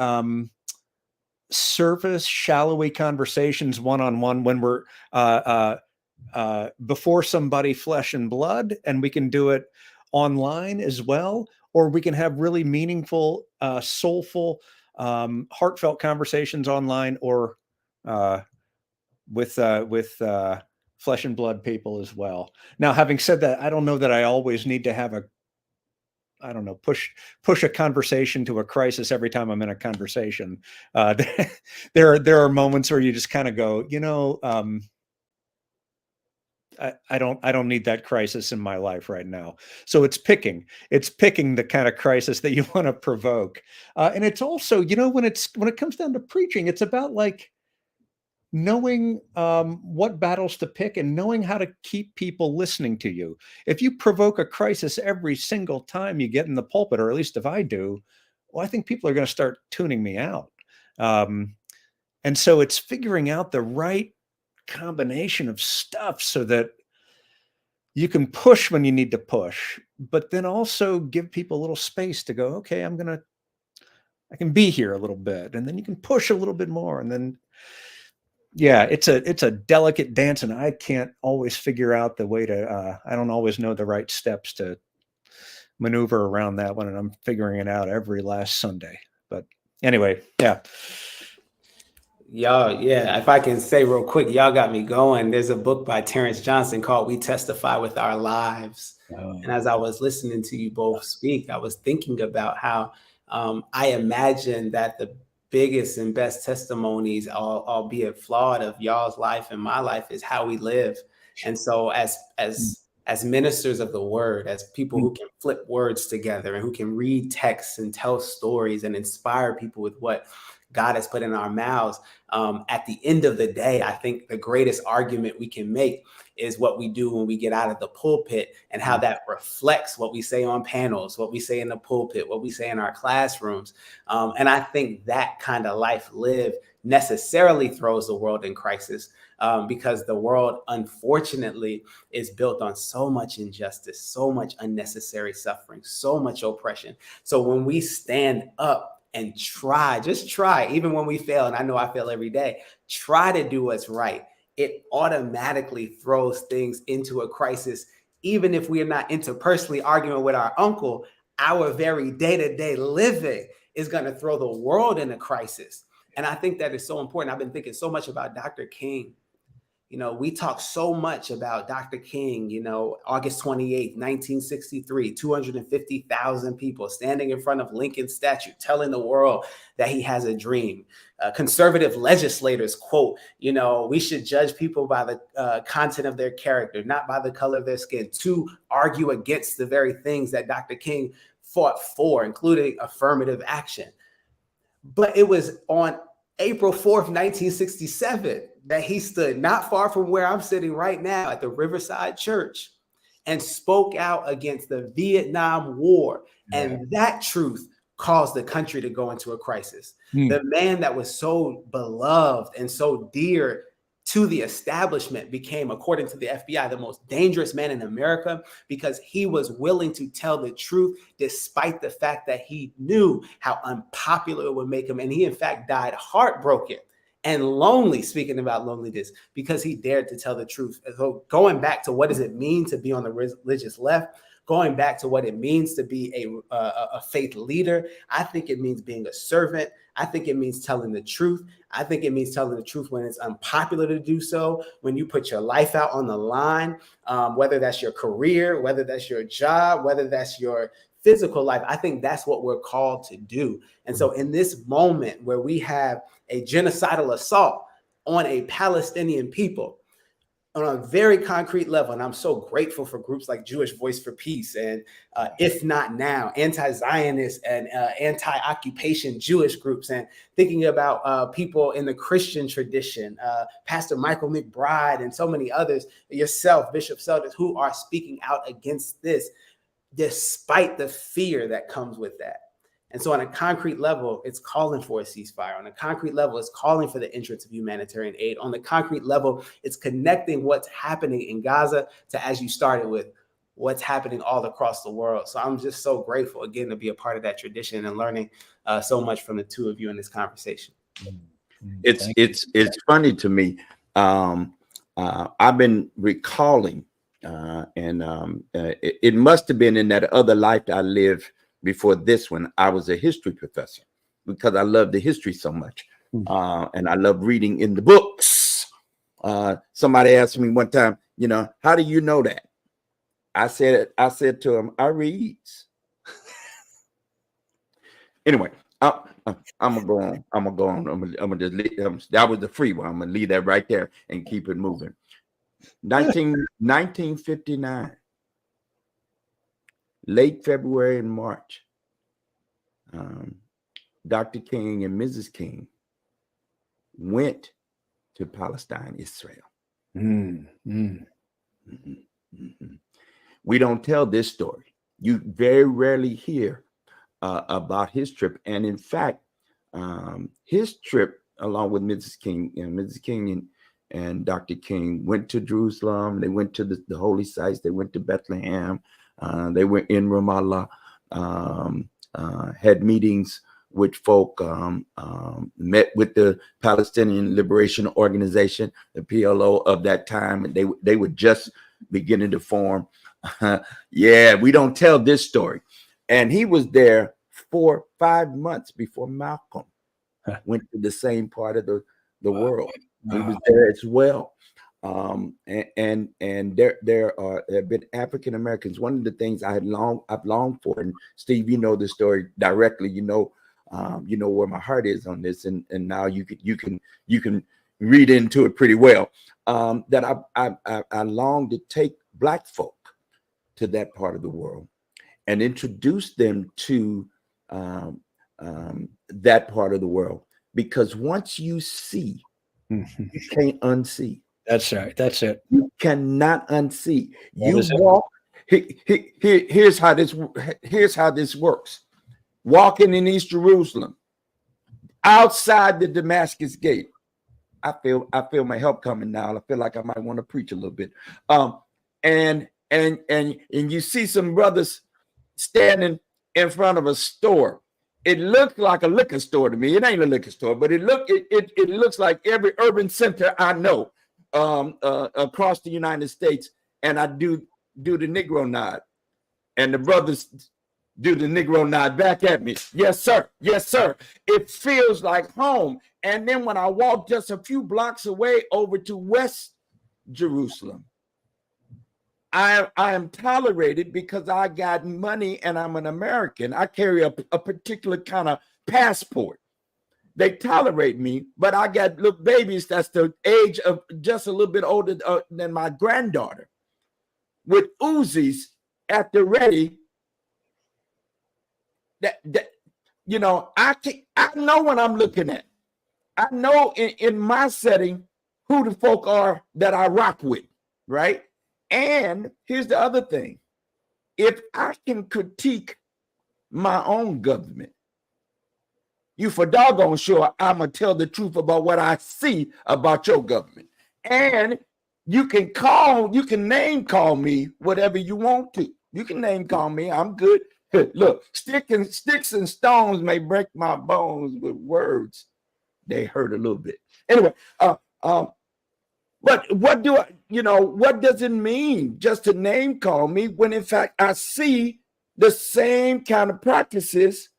surface, shallowy conversations one-on-one when we're before somebody flesh and blood, and we can do it online as well, or we can have really meaningful, soulful, heartfelt conversations online, or with flesh and blood people as well. Now, having said that, I don't know that I always need to have push a conversation to a crisis every time I'm in a conversation. There are moments where you just kind of go, I don't need that crisis in my life right now. So it's picking the kind of crisis that you want to provoke. And it's also, when it comes down to preaching, it's about like knowing what battles to pick and knowing how to keep people listening to you. If you provoke a crisis every single time you get in the pulpit, or at least if I do, well, I think people are going to start tuning me out. And so it's figuring out the right combination of stuff so that you can push when you need to push, but then also give people a little space to go, okay, I can be here a little bit, and then you can push a little bit more. And then, yeah, it's a delicate dance, and I can't always figure out the way to, I don't always know the right steps to maneuver around that one. And I'm figuring it out every last Sunday. But anyway, yeah. Y'all, yeah, if I can say real quick, y'all got me going. There's a book by Terrence Johnson called We Testify with Our Lives. Oh. And as I was listening to you both speak, I was thinking about how I imagine that the biggest and best testimonies, albeit flawed, of y'all's life and my life is how we live. And so as ministers of the word, as people who can flip words together and who can read texts and tell stories and inspire people with what God has put in our mouths. At the end of the day, I think the greatest argument we can make is what we do when we get out of the pulpit and how that reflects what we say on panels, what we say in the pulpit, what we say in our classrooms. And I think that kind of life lived necessarily throws the world in crisis, because the world, unfortunately, is built on so much injustice, so much unnecessary suffering, so much oppression. So when we stand up and try, just try, even when we fail, and I know I fail every day, try to do what's right, it automatically throws things into a crisis. Even if we are not interpersonally arguing with our uncle, our very day-to-day living is going to throw the world in a crisis. And I think that is so important. I've been thinking so much about Dr. King. You know, we talk so much about Dr. King, you know, August 28th, 1963, 250,000 people standing in front of Lincoln's statue, telling the world that he has a dream. Conservative legislators quote, you know, we should judge people by the content of their character, not by the color of their skin, to argue against the very things that Dr. King fought for, including affirmative action. But it was on April 4th, 1967, that he stood not far from where I'm sitting right now at the Riverside Church and spoke out against the Vietnam War. Yeah. And that truth caused the country to go into a crisis. The man that was so beloved and so dear to the establishment became, according to the FBI, the most dangerous man in America, because he was willing to tell the truth despite the fact that he knew how unpopular it would make him. And he, in fact, died heartbroken and lonely, speaking about loneliness, because he dared to tell the truth. So going back to what does it mean to be on the religious left, going back to what it means to be a faith leader, I think it means being a servant. I think it means telling the truth. I think it means telling the truth when it's unpopular to do so, when you put your life out on the line, whether that's your career, whether that's your job, whether that's your physical life. I think that's what we're called to do. And so in this moment where we have a genocidal assault on a Palestinian people, on a very concrete level, and I'm so grateful for groups like Jewish Voice for Peace and If Not Now, anti-Zionist and anti-occupation Jewish groups, and thinking about people in the Christian tradition, Pastor Michael McBride and so many others, yourself, Bishop Seldes, who are speaking out against this, despite the fear that comes with that. And so on a concrete level, it's calling for a ceasefire. On a concrete level, it's calling for the entrance of humanitarian aid. On the concrete level, it's connecting what's happening in Gaza to, as you started with, what's happening all across the world. So I'm just so grateful, again, to be a part of that tradition and learning so much from the two of you in this conversation. It's funny to me. I've been recalling, it must have been in that other life that I lived before this one. I was a history professor because I love the history so much. And I love reading in the books. Somebody asked me one time, you know, how do you know that? I said to him, I reads. Anyway, I'm gonna go on. I'm gonna just leave, that was the free one. I'm gonna leave that right there and keep it moving. 1959. Late February and March, Dr. King and Mrs. King went to Palestine, Israel. We don't tell this story. You very rarely hear about his trip. And in fact, his trip, along with Mrs. King, Mrs. King and Dr. King went to Jerusalem. They went to the holy sites. They went to Bethlehem. They were in Ramallah, had meetings with folk, met with the Palestinian Liberation Organization, the PLO of that time, and they were just beginning to form. Yeah, we don't tell this story. And he was there for 5 months before Malcolm went to the same part of the world. He was there as well. And there have been African Americans. One of the things I've longed for, and Steve, you know the story directly. You know where my heart is on this, and now you can read into it pretty well. That I long to take Black folk to that part of the world and introduce them to that part of the world, because once you see, Mhm. you can't unsee. That's right. That's it. You cannot unsee. You is it. walk. Here's how this works. Walking in East Jerusalem, outside the Damascus Gate. I feel my help coming now. I feel like I might want to preach a little bit. And you see some brothers standing in front of a store. It looked like a liquor store to me. It ain't a liquor store, but it looks like every urban center I know across the United States. And I do the Negro nod, and the brothers do the Negro nod back at me. Yes, sir. Yes, sir. It feels like home. And then when I walk just a few blocks away over to West Jerusalem, I am tolerated because I got money and I'm an American. I carry a particular kind of passport. They tolerate me, but I got little babies that's the age of just a little bit older than my granddaughter with Uzis at the ready. That you know, I know what I'm looking at. I know in my setting who the folk are that I rock with, right? And here's the other thing. If I can critique my own government, you for doggone sure I'm going to tell the truth about what I see about your government. And you can name call me whatever you want to. You can name call me. I'm good. Look, sticks and stones may break my bones, but words, they hurt a little bit. Anyway, but what does it mean just to name call me when in fact I see the same kind of practices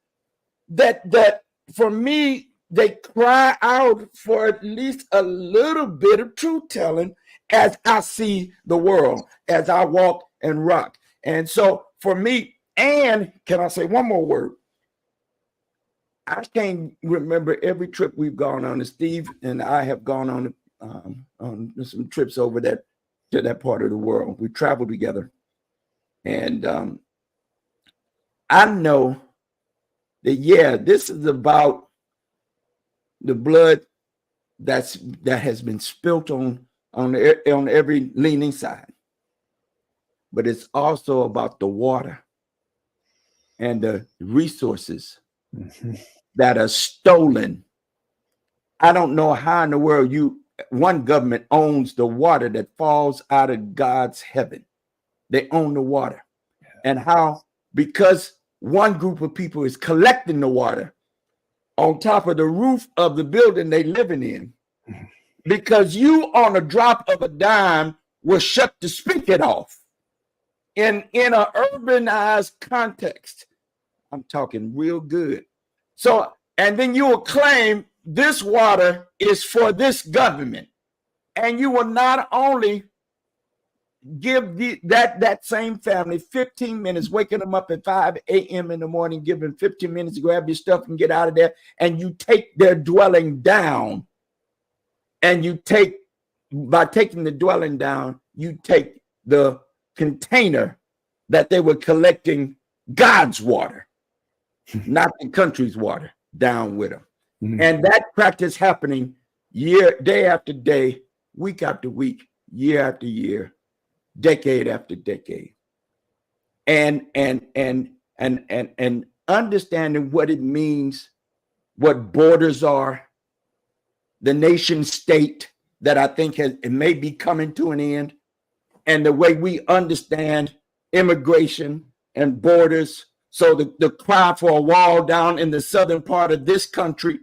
that for me, they cry out for at least a little bit of truth telling as I see the world, as I walk and rock. And so for me, and can I say one more word? I can't remember every trip we've gone on, and Steve and I have gone on some trips over to that part of the world. We traveled together, and I know that this is about the blood that has been spilt on every leaning side, but it's also about the water and the resources that are stolen. I don't know how in the world one government owns the water that falls out of God's heaven. They own the water. And how, because one group of people is collecting the water on top of the roof of the building they living in, because you on a drop of a dime will shut the spigot off. In an urbanized context, I'm talking real good. So, and then you will claim this water is for this government, and you will not only give that same family 15 minutes, waking them up at 5 a.m. in the morning, give them 15 minutes to grab your stuff and get out of there, and you take their dwelling down, and by taking the dwelling down, you take the container that they were collecting God's water, not the country's water, down with them. Mm-hmm. And that practice happening day after day, week after week, year after year, decade after decade. And understanding what it means, what borders are, the nation state that I think it may be coming to an end, and the way we understand immigration and borders. So the cry for a wall down in the southern part of this country,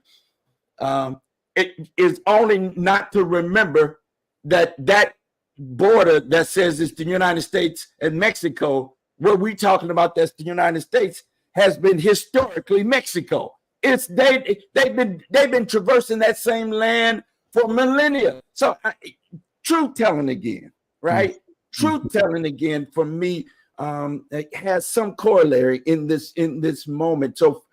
it is only not to remember that border that says it's the United States and Mexico, what we're talking about that's the United States, has been historically Mexico. They've been traversing that same land for millennia. So truth telling again, right? Mm-hmm. Truth telling again for me it has some corollary in this moment. So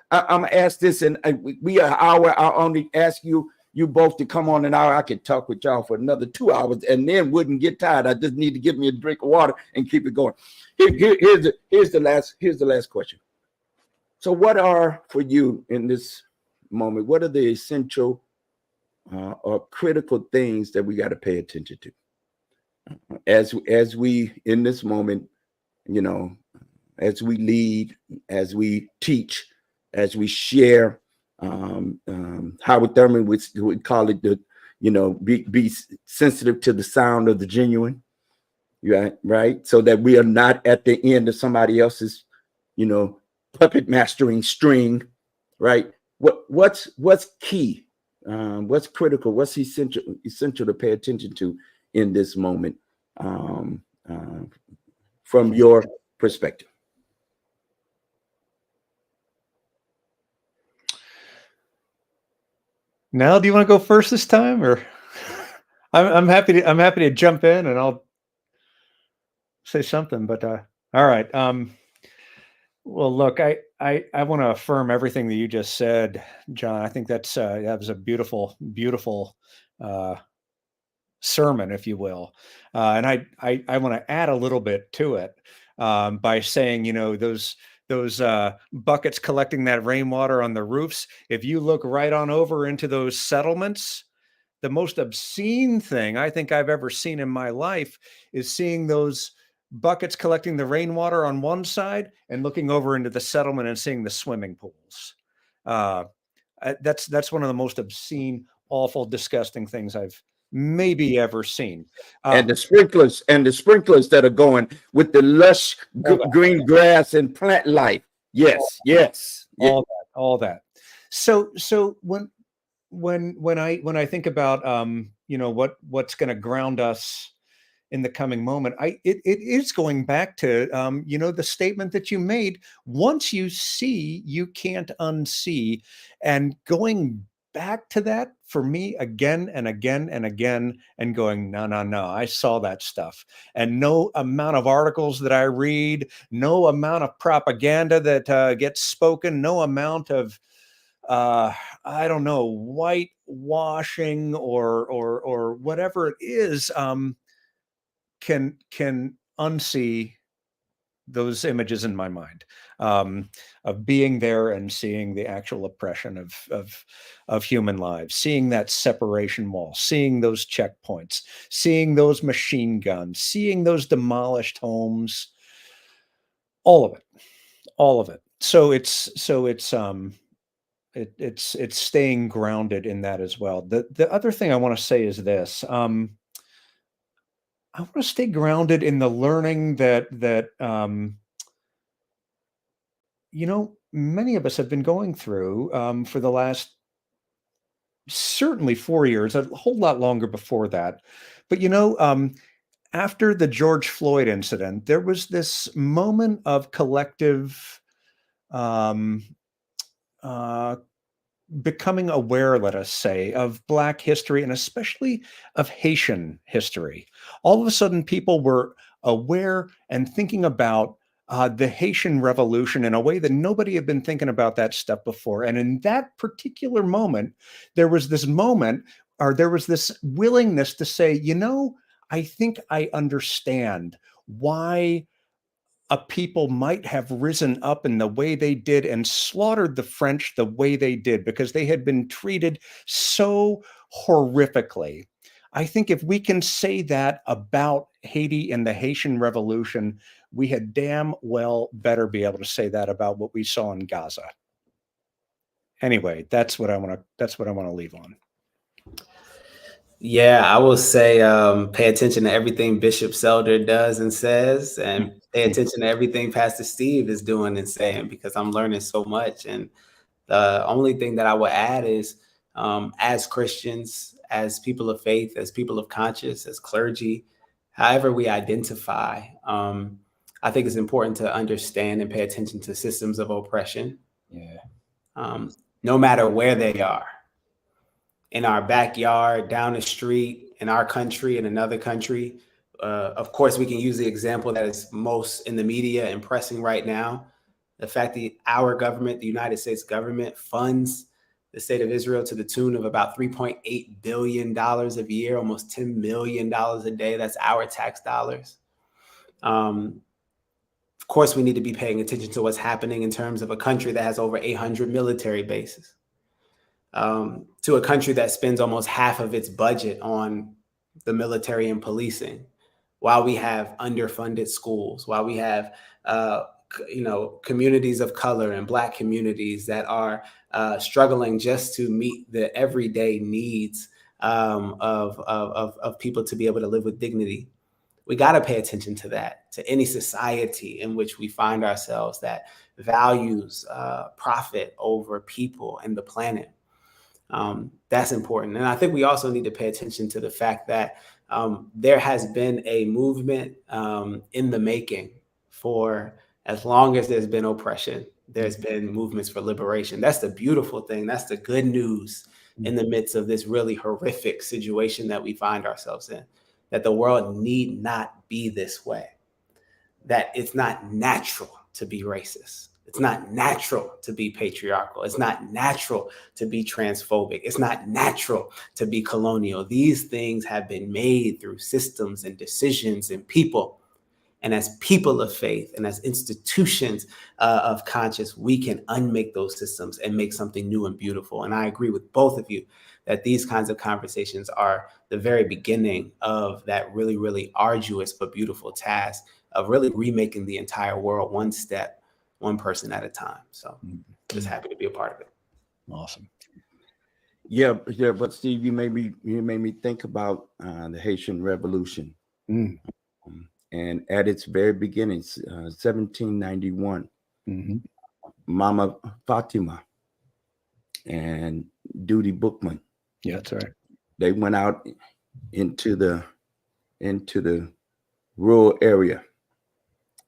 I'm gonna ask this, and we are an hour. I'll only ask you both to come on an hour. I could talk with y'all for another 2 hours and then wouldn't get tired. I just need to give me a drink of water and keep it going. Here's the last question. So what are for you in this moment, what are the essential or critical things that we got to pay attention to as we in this moment, you know, as we lead, as we teach, as we share. Howard Thurman would call it the, you know, be sensitive to the sound of the genuine, right? So that we are not at the end of somebody else's, you know, puppet mastering string, right? What's key? What's critical? What's essential to pay attention to in this moment, from your perspective? Nell, do you want to go first this time, or I'm happy to jump in and I'll say something. But all right. Well, look, I want to affirm everything that you just said, John. I think that was a beautiful sermon, if you will. And I want to add a little bit to it by saying, you know, those buckets collecting that rainwater on the roofs. If you look right on over into those settlements, the most obscene thing I think I've ever seen in my life is seeing those buckets collecting the rainwater on one side and looking over into the settlement and seeing the swimming pools. That's one of the most obscene, awful, disgusting things I've maybe ever seen. And the sprinklers that are going with the lush green grass and plant life. Yes. All that. So when I think about you know, what's going to ground us in the coming moment, it is going back to you know, the statement that you made: once you see, you can't unsee. And going back to that for me again and again and again, and going, no, I saw that stuff. And no amount of articles that I read, no amount of propaganda that gets spoken, no amount of I don't know, whitewashing or whatever it is, can unsee those images in my mind, of being there and seeing the actual oppression of human lives, seeing that separation wall, seeing those checkpoints, seeing those machine guns, seeing those demolished homes, all of it. So it's staying grounded in that as well. The other thing I want to say is this: I want to stay grounded in the learning that you know, many of us have been going through for the last certainly 4 years, a whole lot longer before that. But you know, after the George Floyd incident, there was this moment of collective um, uh, becoming aware, let us say, of Black history and especially of Haitian history. All of a sudden, people were aware and thinking about the Haitian Revolution in a way that nobody had been thinking about that stuff before. And in that particular moment, there was this willingness to say, you know, I think I understand why a people might have risen up in the way they did and slaughtered the French the way they did, because they had been treated so horrifically. I think if we can say that about Haiti and the Haitian Revolution, we had damn well better be able to say that about what we saw in Gaza. Anyway, that's what I want to leave on. Yeah, I will say pay attention to everything Bishop Selder does and says, and pay attention to everything Pastor Steve is doing and saying, because I'm learning so much. And the only thing that I will add is, as Christians, as people of faith, as people of conscience, as clergy, however we identify, I think it's important to understand and pay attention to systems of oppression. Yeah. No matter where they are. In our backyard, down the street, in our country, in another country. Of course, we can use the example that is most in the media and pressing right now. The fact that our government, the United States government, funds the state of Israel to the tune of about $3.8 billion a year, almost $10 million a day. That's our tax dollars. Of course, we need to be paying attention to what's happening in terms of a country that has over 800 military bases. to a country that spends almost half of its budget on the military and policing, while we have underfunded schools, while we have communities of color and Black communities that are struggling just to meet the everyday needs of people to be able to live with dignity. We got to pay attention to that, to any society in which we find ourselves that values profit over people and the planet. That's important. And I think we also need to pay attention to the fact that there has been a movement in the making for as long as there's been oppression. There's been movements for liberation. That's the beautiful thing. That's the good news in the midst of this really horrific situation that we find ourselves in, that the world need not be this way, that it's not natural to be racist. It's not natural to be patriarchal. It's not natural to be transphobic. It's not natural to be colonial. These things have been made through systems and decisions and people. And as people of faith and as institutions of conscience, we can unmake those systems and make something new and beautiful. And I agree with both of you that these kinds of conversations are the very beginning of that really, really arduous but beautiful task of really remaking the entire world one step, one person at a time. So just happy to be a part of it. Awesome. Yeah. But Steve, you made me think about the Haitian Revolution. And at its very beginnings, 1791, Mama Fatima and Duty Bookman. Yeah, that's right. They went out into the rural area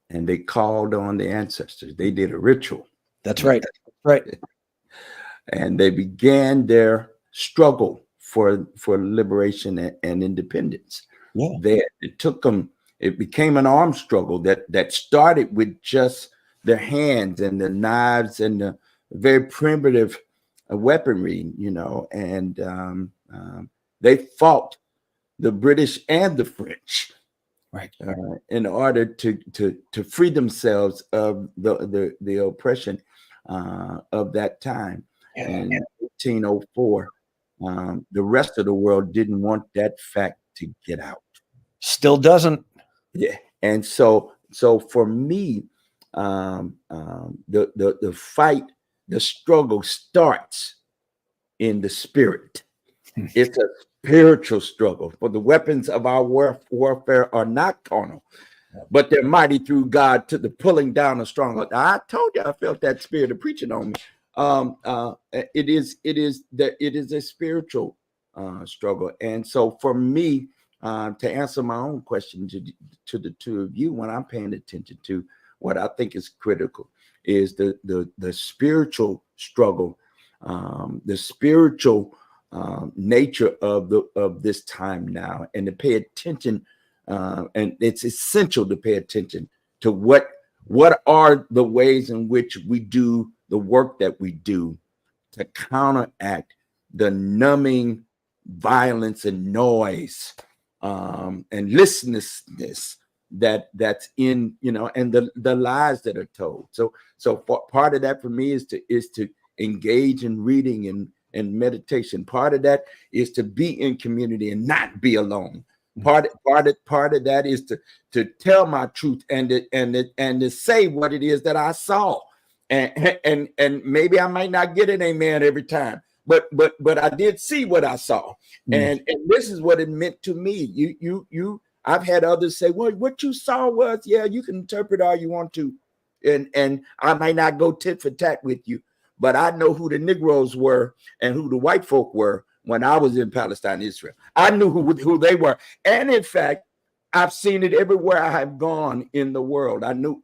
and they called on the ancestors. They did a ritual. That's right. Right. And they began their struggle for liberation and independence. Yeah. It took them. It became an armed struggle that started with just their hands and the knives and the very primitive weaponry, and they fought the British and the French, right, in order to free themselves of the oppression of that time. Yeah. And in 1804, the rest of the world didn't want that fact to get out. Still doesn't. Yeah, and so for me, the fight, the struggle starts in the spirit. It's a spiritual struggle. For the weapons of our warfare are not carnal, but they're mighty through God to the pulling down of stronghold. I told you I felt that spirit of preaching on me. It is a spiritual struggle, and so for me. To answer my own question to the two of you, when I'm paying attention to what I think is critical is the spiritual struggle, the spiritual nature of this time now, and to pay attention, and it's essential to pay attention to what are the ways in which we do the work that we do to counteract the numbing violence and noise. And listlessness that's in, and the lies that are told. So part of that for me is to engage in reading and meditation. Part of that is to be in community and not be alone. Part of that is to tell my truth and to say what it is that I saw. And maybe I might not get an amen every time. But I did see what I saw, and this is what it meant to me. I've had others say, well, what you saw was, yeah, you can interpret all you want to, and I might not go tit for tat with you, but I know who the Negroes were and who the white folk were when I was in Palestine, Israel. I knew who they were, and in fact, I've seen it everywhere I have gone in the world. I knew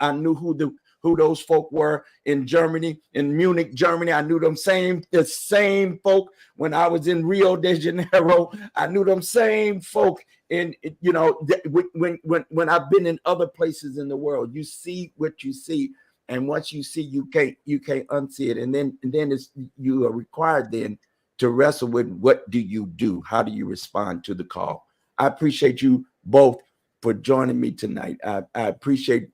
who those folk were in Germany, in Munich, Germany. I knew the same folk when I was in Rio de Janeiro. I knew them same folk in, when I've been in other places in the world. You see what you see, and once you see, you can't unsee it. And then you are required then to wrestle with what do you do? How do you respond to the call? I appreciate you both for joining me tonight. I appreciate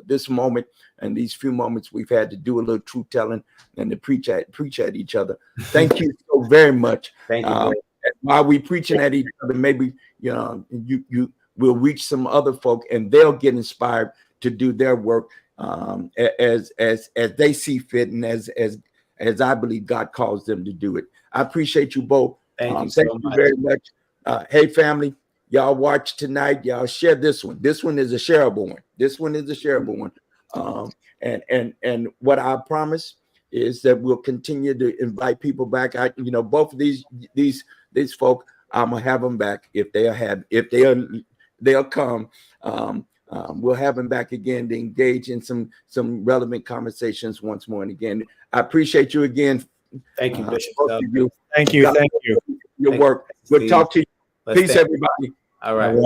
this moment and these few moments we've had to do a little truth telling and to preach at each other. Thank you so very much. Thank you. While we preaching at each other, maybe you will reach some other folk and they'll get inspired to do their work as they see fit and as I believe God calls them to do it. I appreciate you both. Thank you so much. Very much. Hey, family, y'all watch tonight. Y'all share this one. This one is a shareable one. This one is a shareable one. And what I promise is that we'll continue to invite people back. Both of these folk, I'm gonna have them back if they'll come. We'll have them back again to engage in some relevant conversations once more. And again, I appreciate you again. Thank you, Bishop. Thank you. Your work. We'll talk to you. Peace, everybody. All right.